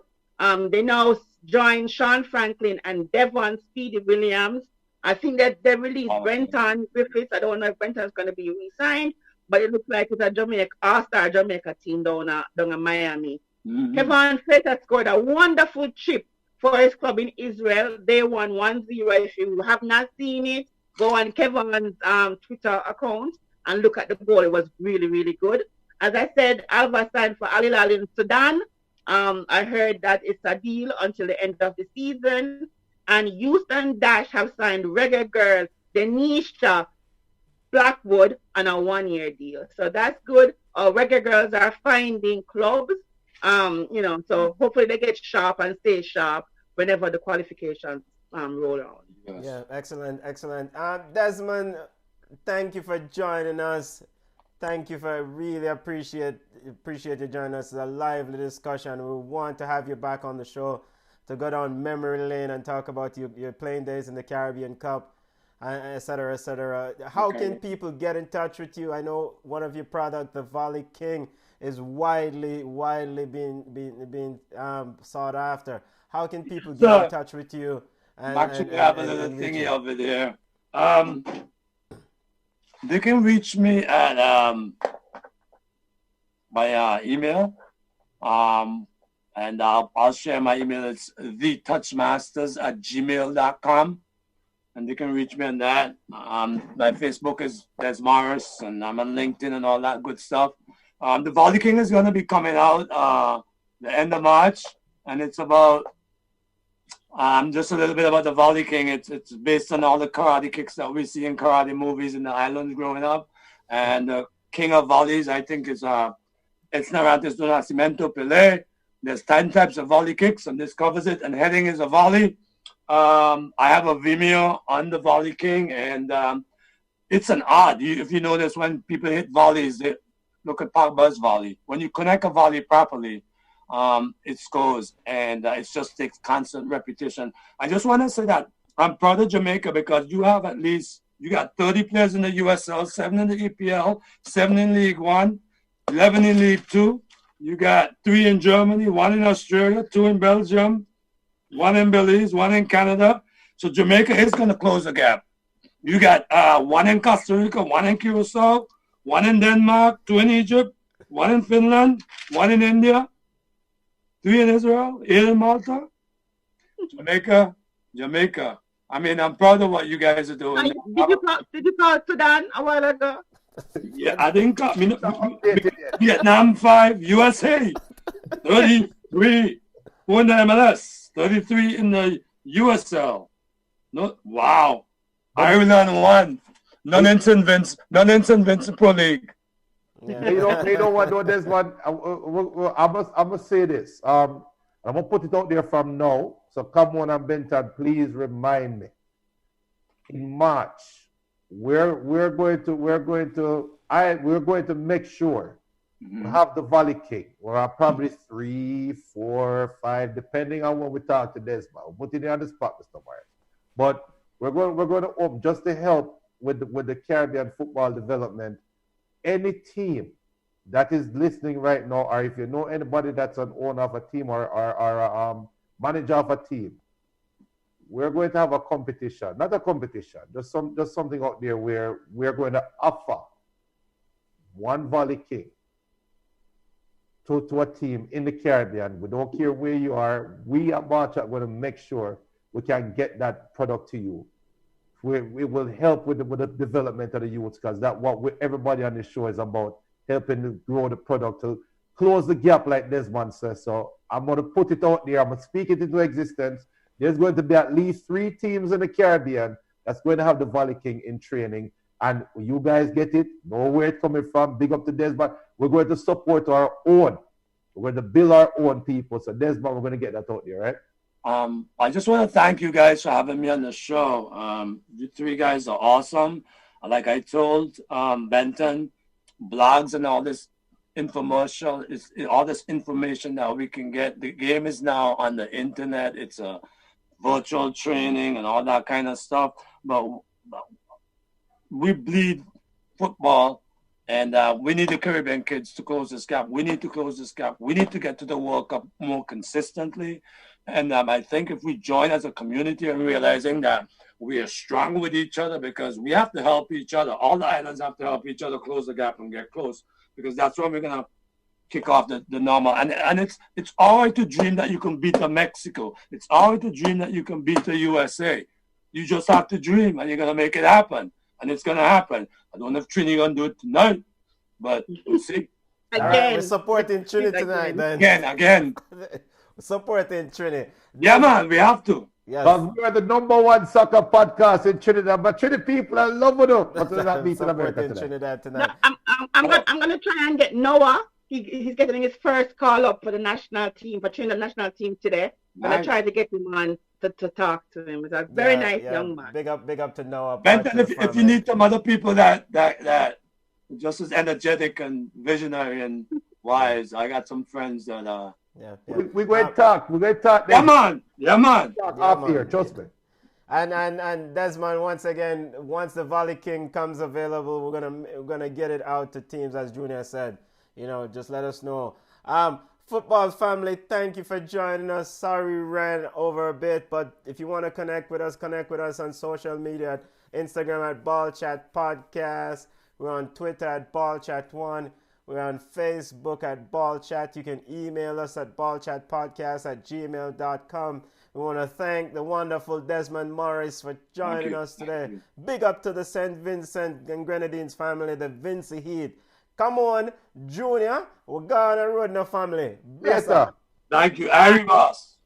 They now join Sean Franklin and Devon Speedy Williams. I think that they released Brenton Griffiths. I don't know if Brenton is going to be re-signed, but it looks like it's a all-star Jamaica team down in Miami. Mm-hmm. Kevin Frater scored a wonderful chip for his club in Israel. They won 1-0. If you have not seen it, go on Kevin's Twitter account and look at the goal. It was really, really good. As I said, Alva signed for Al Hilal in Sudan. I heard that it's a deal until the end of the season. And Houston Dash have signed Reggae Girl, Denisha Blackwood on a 1-year deal. So that's good. Reggae girls are finding clubs. So hopefully they get sharp and stay sharp whenever the qualifications roll on. Yes. Yeah, excellent, excellent. Desmond, thank you for joining us. Thank you for really appreciate you joining us. It's a lively discussion. We want to have you back on the show to go down memory lane and talk about your playing days in the Caribbean Cup, etc., etc. How can people get in touch with you? I know one of your products, the Volley King, is widely being sought after. How can people get in touch with you? Actually, I have a little thingy over there. They can reach me at by email, and I'll share my email. It's thetouchmasters@gmail.com, and they can reach me on that. My Facebook is Des Morris, and I'm on LinkedIn and all that good stuff. The Volley King is going to be coming out the end of March, and it's about just a little bit about the Volley King. It's based on all the karate kicks that we see in karate movies in the islands growing up. And the King of Volleys, I think, is Etsnarantes do Nascimento Pelé. There's 10 types of volley kicks, and this covers it. And heading is a volley. I have a Vimeo on the Volley King, and it's an art. If you notice, when people hit volleys, they look at Pogba's volley. When you connect a volley properly, it scores, and it just takes constant repetition. I just want to say that I'm proud of Jamaica because you got 30 players in the USL, 7 in the EPL, 7 in League One, 11 in League Two. You got 3 in Germany, 1 in Australia, 2 in Belgium, 1 in Belize, 1 in Canada. So Jamaica is going to close the gap. You got 1 in Costa Rica, 1 in Curacao, 1 in Denmark, 2 in Egypt, 1 in Finland, 1 in India, 3 in Israel, 8 in Malta, Jamaica. I mean, I'm proud of what you guys are doing. Did you call Sudan a while ago? Yeah, I didn't call. Vietnam 5, USA 33, 4 in the MLS, 33 in the USL. No, wow. Ireland 1. None in St. Vincent Pro League. Yeah. You know what, though, there's one. I must say this. I'm gonna put it out there from now. So come on, and Benton, please remind me. In March, we're going to make sure we have the Volley King. We're probably 3, 4, 5, depending on when we talk to Desmond. We'll put it on the spot, Mr. Myers. But we're going to open just to help with the Caribbean football development. Any team that is listening right now, or if you know anybody that's an owner of a team or a manager of a team, we're going to have a competition. Not a competition, just something out there where we're going to offer 1 Volley King to a team in the Caribbean. We don't care where you are. We at March are going to make sure we can get that product to you. It will help with the development of the youth, because that's what everybody on the show is about, helping to grow the product, to close the gap like Desmond says. So I'm going to put it out there. I'm going to speak it into existence. There's going to be at least 3 teams in the Caribbean that's going to have the Volley King in training. And you guys get it, know where it's coming from. Big up to Desmond. We're going to support our own. We're going to build our own people. So Desmond, we're going to get that out there, right? I just want to thank you guys for having me on the show. You 3 guys are awesome. Like I told Benton, blogs and all this infomercial, all this information that we can get. The game is now on the internet. It's a virtual training and all that kind of stuff. But we bleed football, and we need the Caribbean kids to close this gap. We need to close this gap. We need to get to the World Cup more consistently. And I think if we join as a community and realizing that we are strong with each other, because we have to help each other. All the islands have to help each other close the gap and get close, because that's when we're going to kick off the normal. And it's all right to dream that you can beat the Mexico. It's all right to dream that you can beat the USA. You just have to dream, and you're going to make it happen. And it's going to happen. I don't know if Trini going to do it tonight, but we'll see. All right, we're Again. supporting Trini tonight then. Again. Supporting Trini. Yeah, man, we have to. Yes. Because we are the #1 soccer podcast in Trinidad. But Trinidad people are loving it. But they're not beating America Supporting today. Trinidad No, tonight. I'm gonna try and get Noah. He's getting his first call up for the national team, for Trinidad national team today. I'm gonna try to get him on to talk to him. He's a very nice young man. Big up to Noah. Benton, if you need some other people that just as energetic and visionary and wise, I got some friends that We're going to talk. We're going to talk. Yeah, man. Talk off here, trust me. And Desmond, once again, once the Volley King comes available, we're gonna get it out to teams, as Junior said. You know, just let us know. Football family, thank you for joining us. Sorry we ran over a bit, but if you want to connect with us on social media at Instagram at Ball Chat Podcast. We're on Twitter at Ball Chat 1. We're on Facebook at Ball Chat. You can email us at ballchatpodcast@gmail.com. We want to thank the wonderful Desmond Morris for joining us today. Big up to the St. Vincent and Grenadines family, the Vincy Heat. Come on, Junior. We're going on the road now, family. Yes, sir. Thank you, Harry Boss.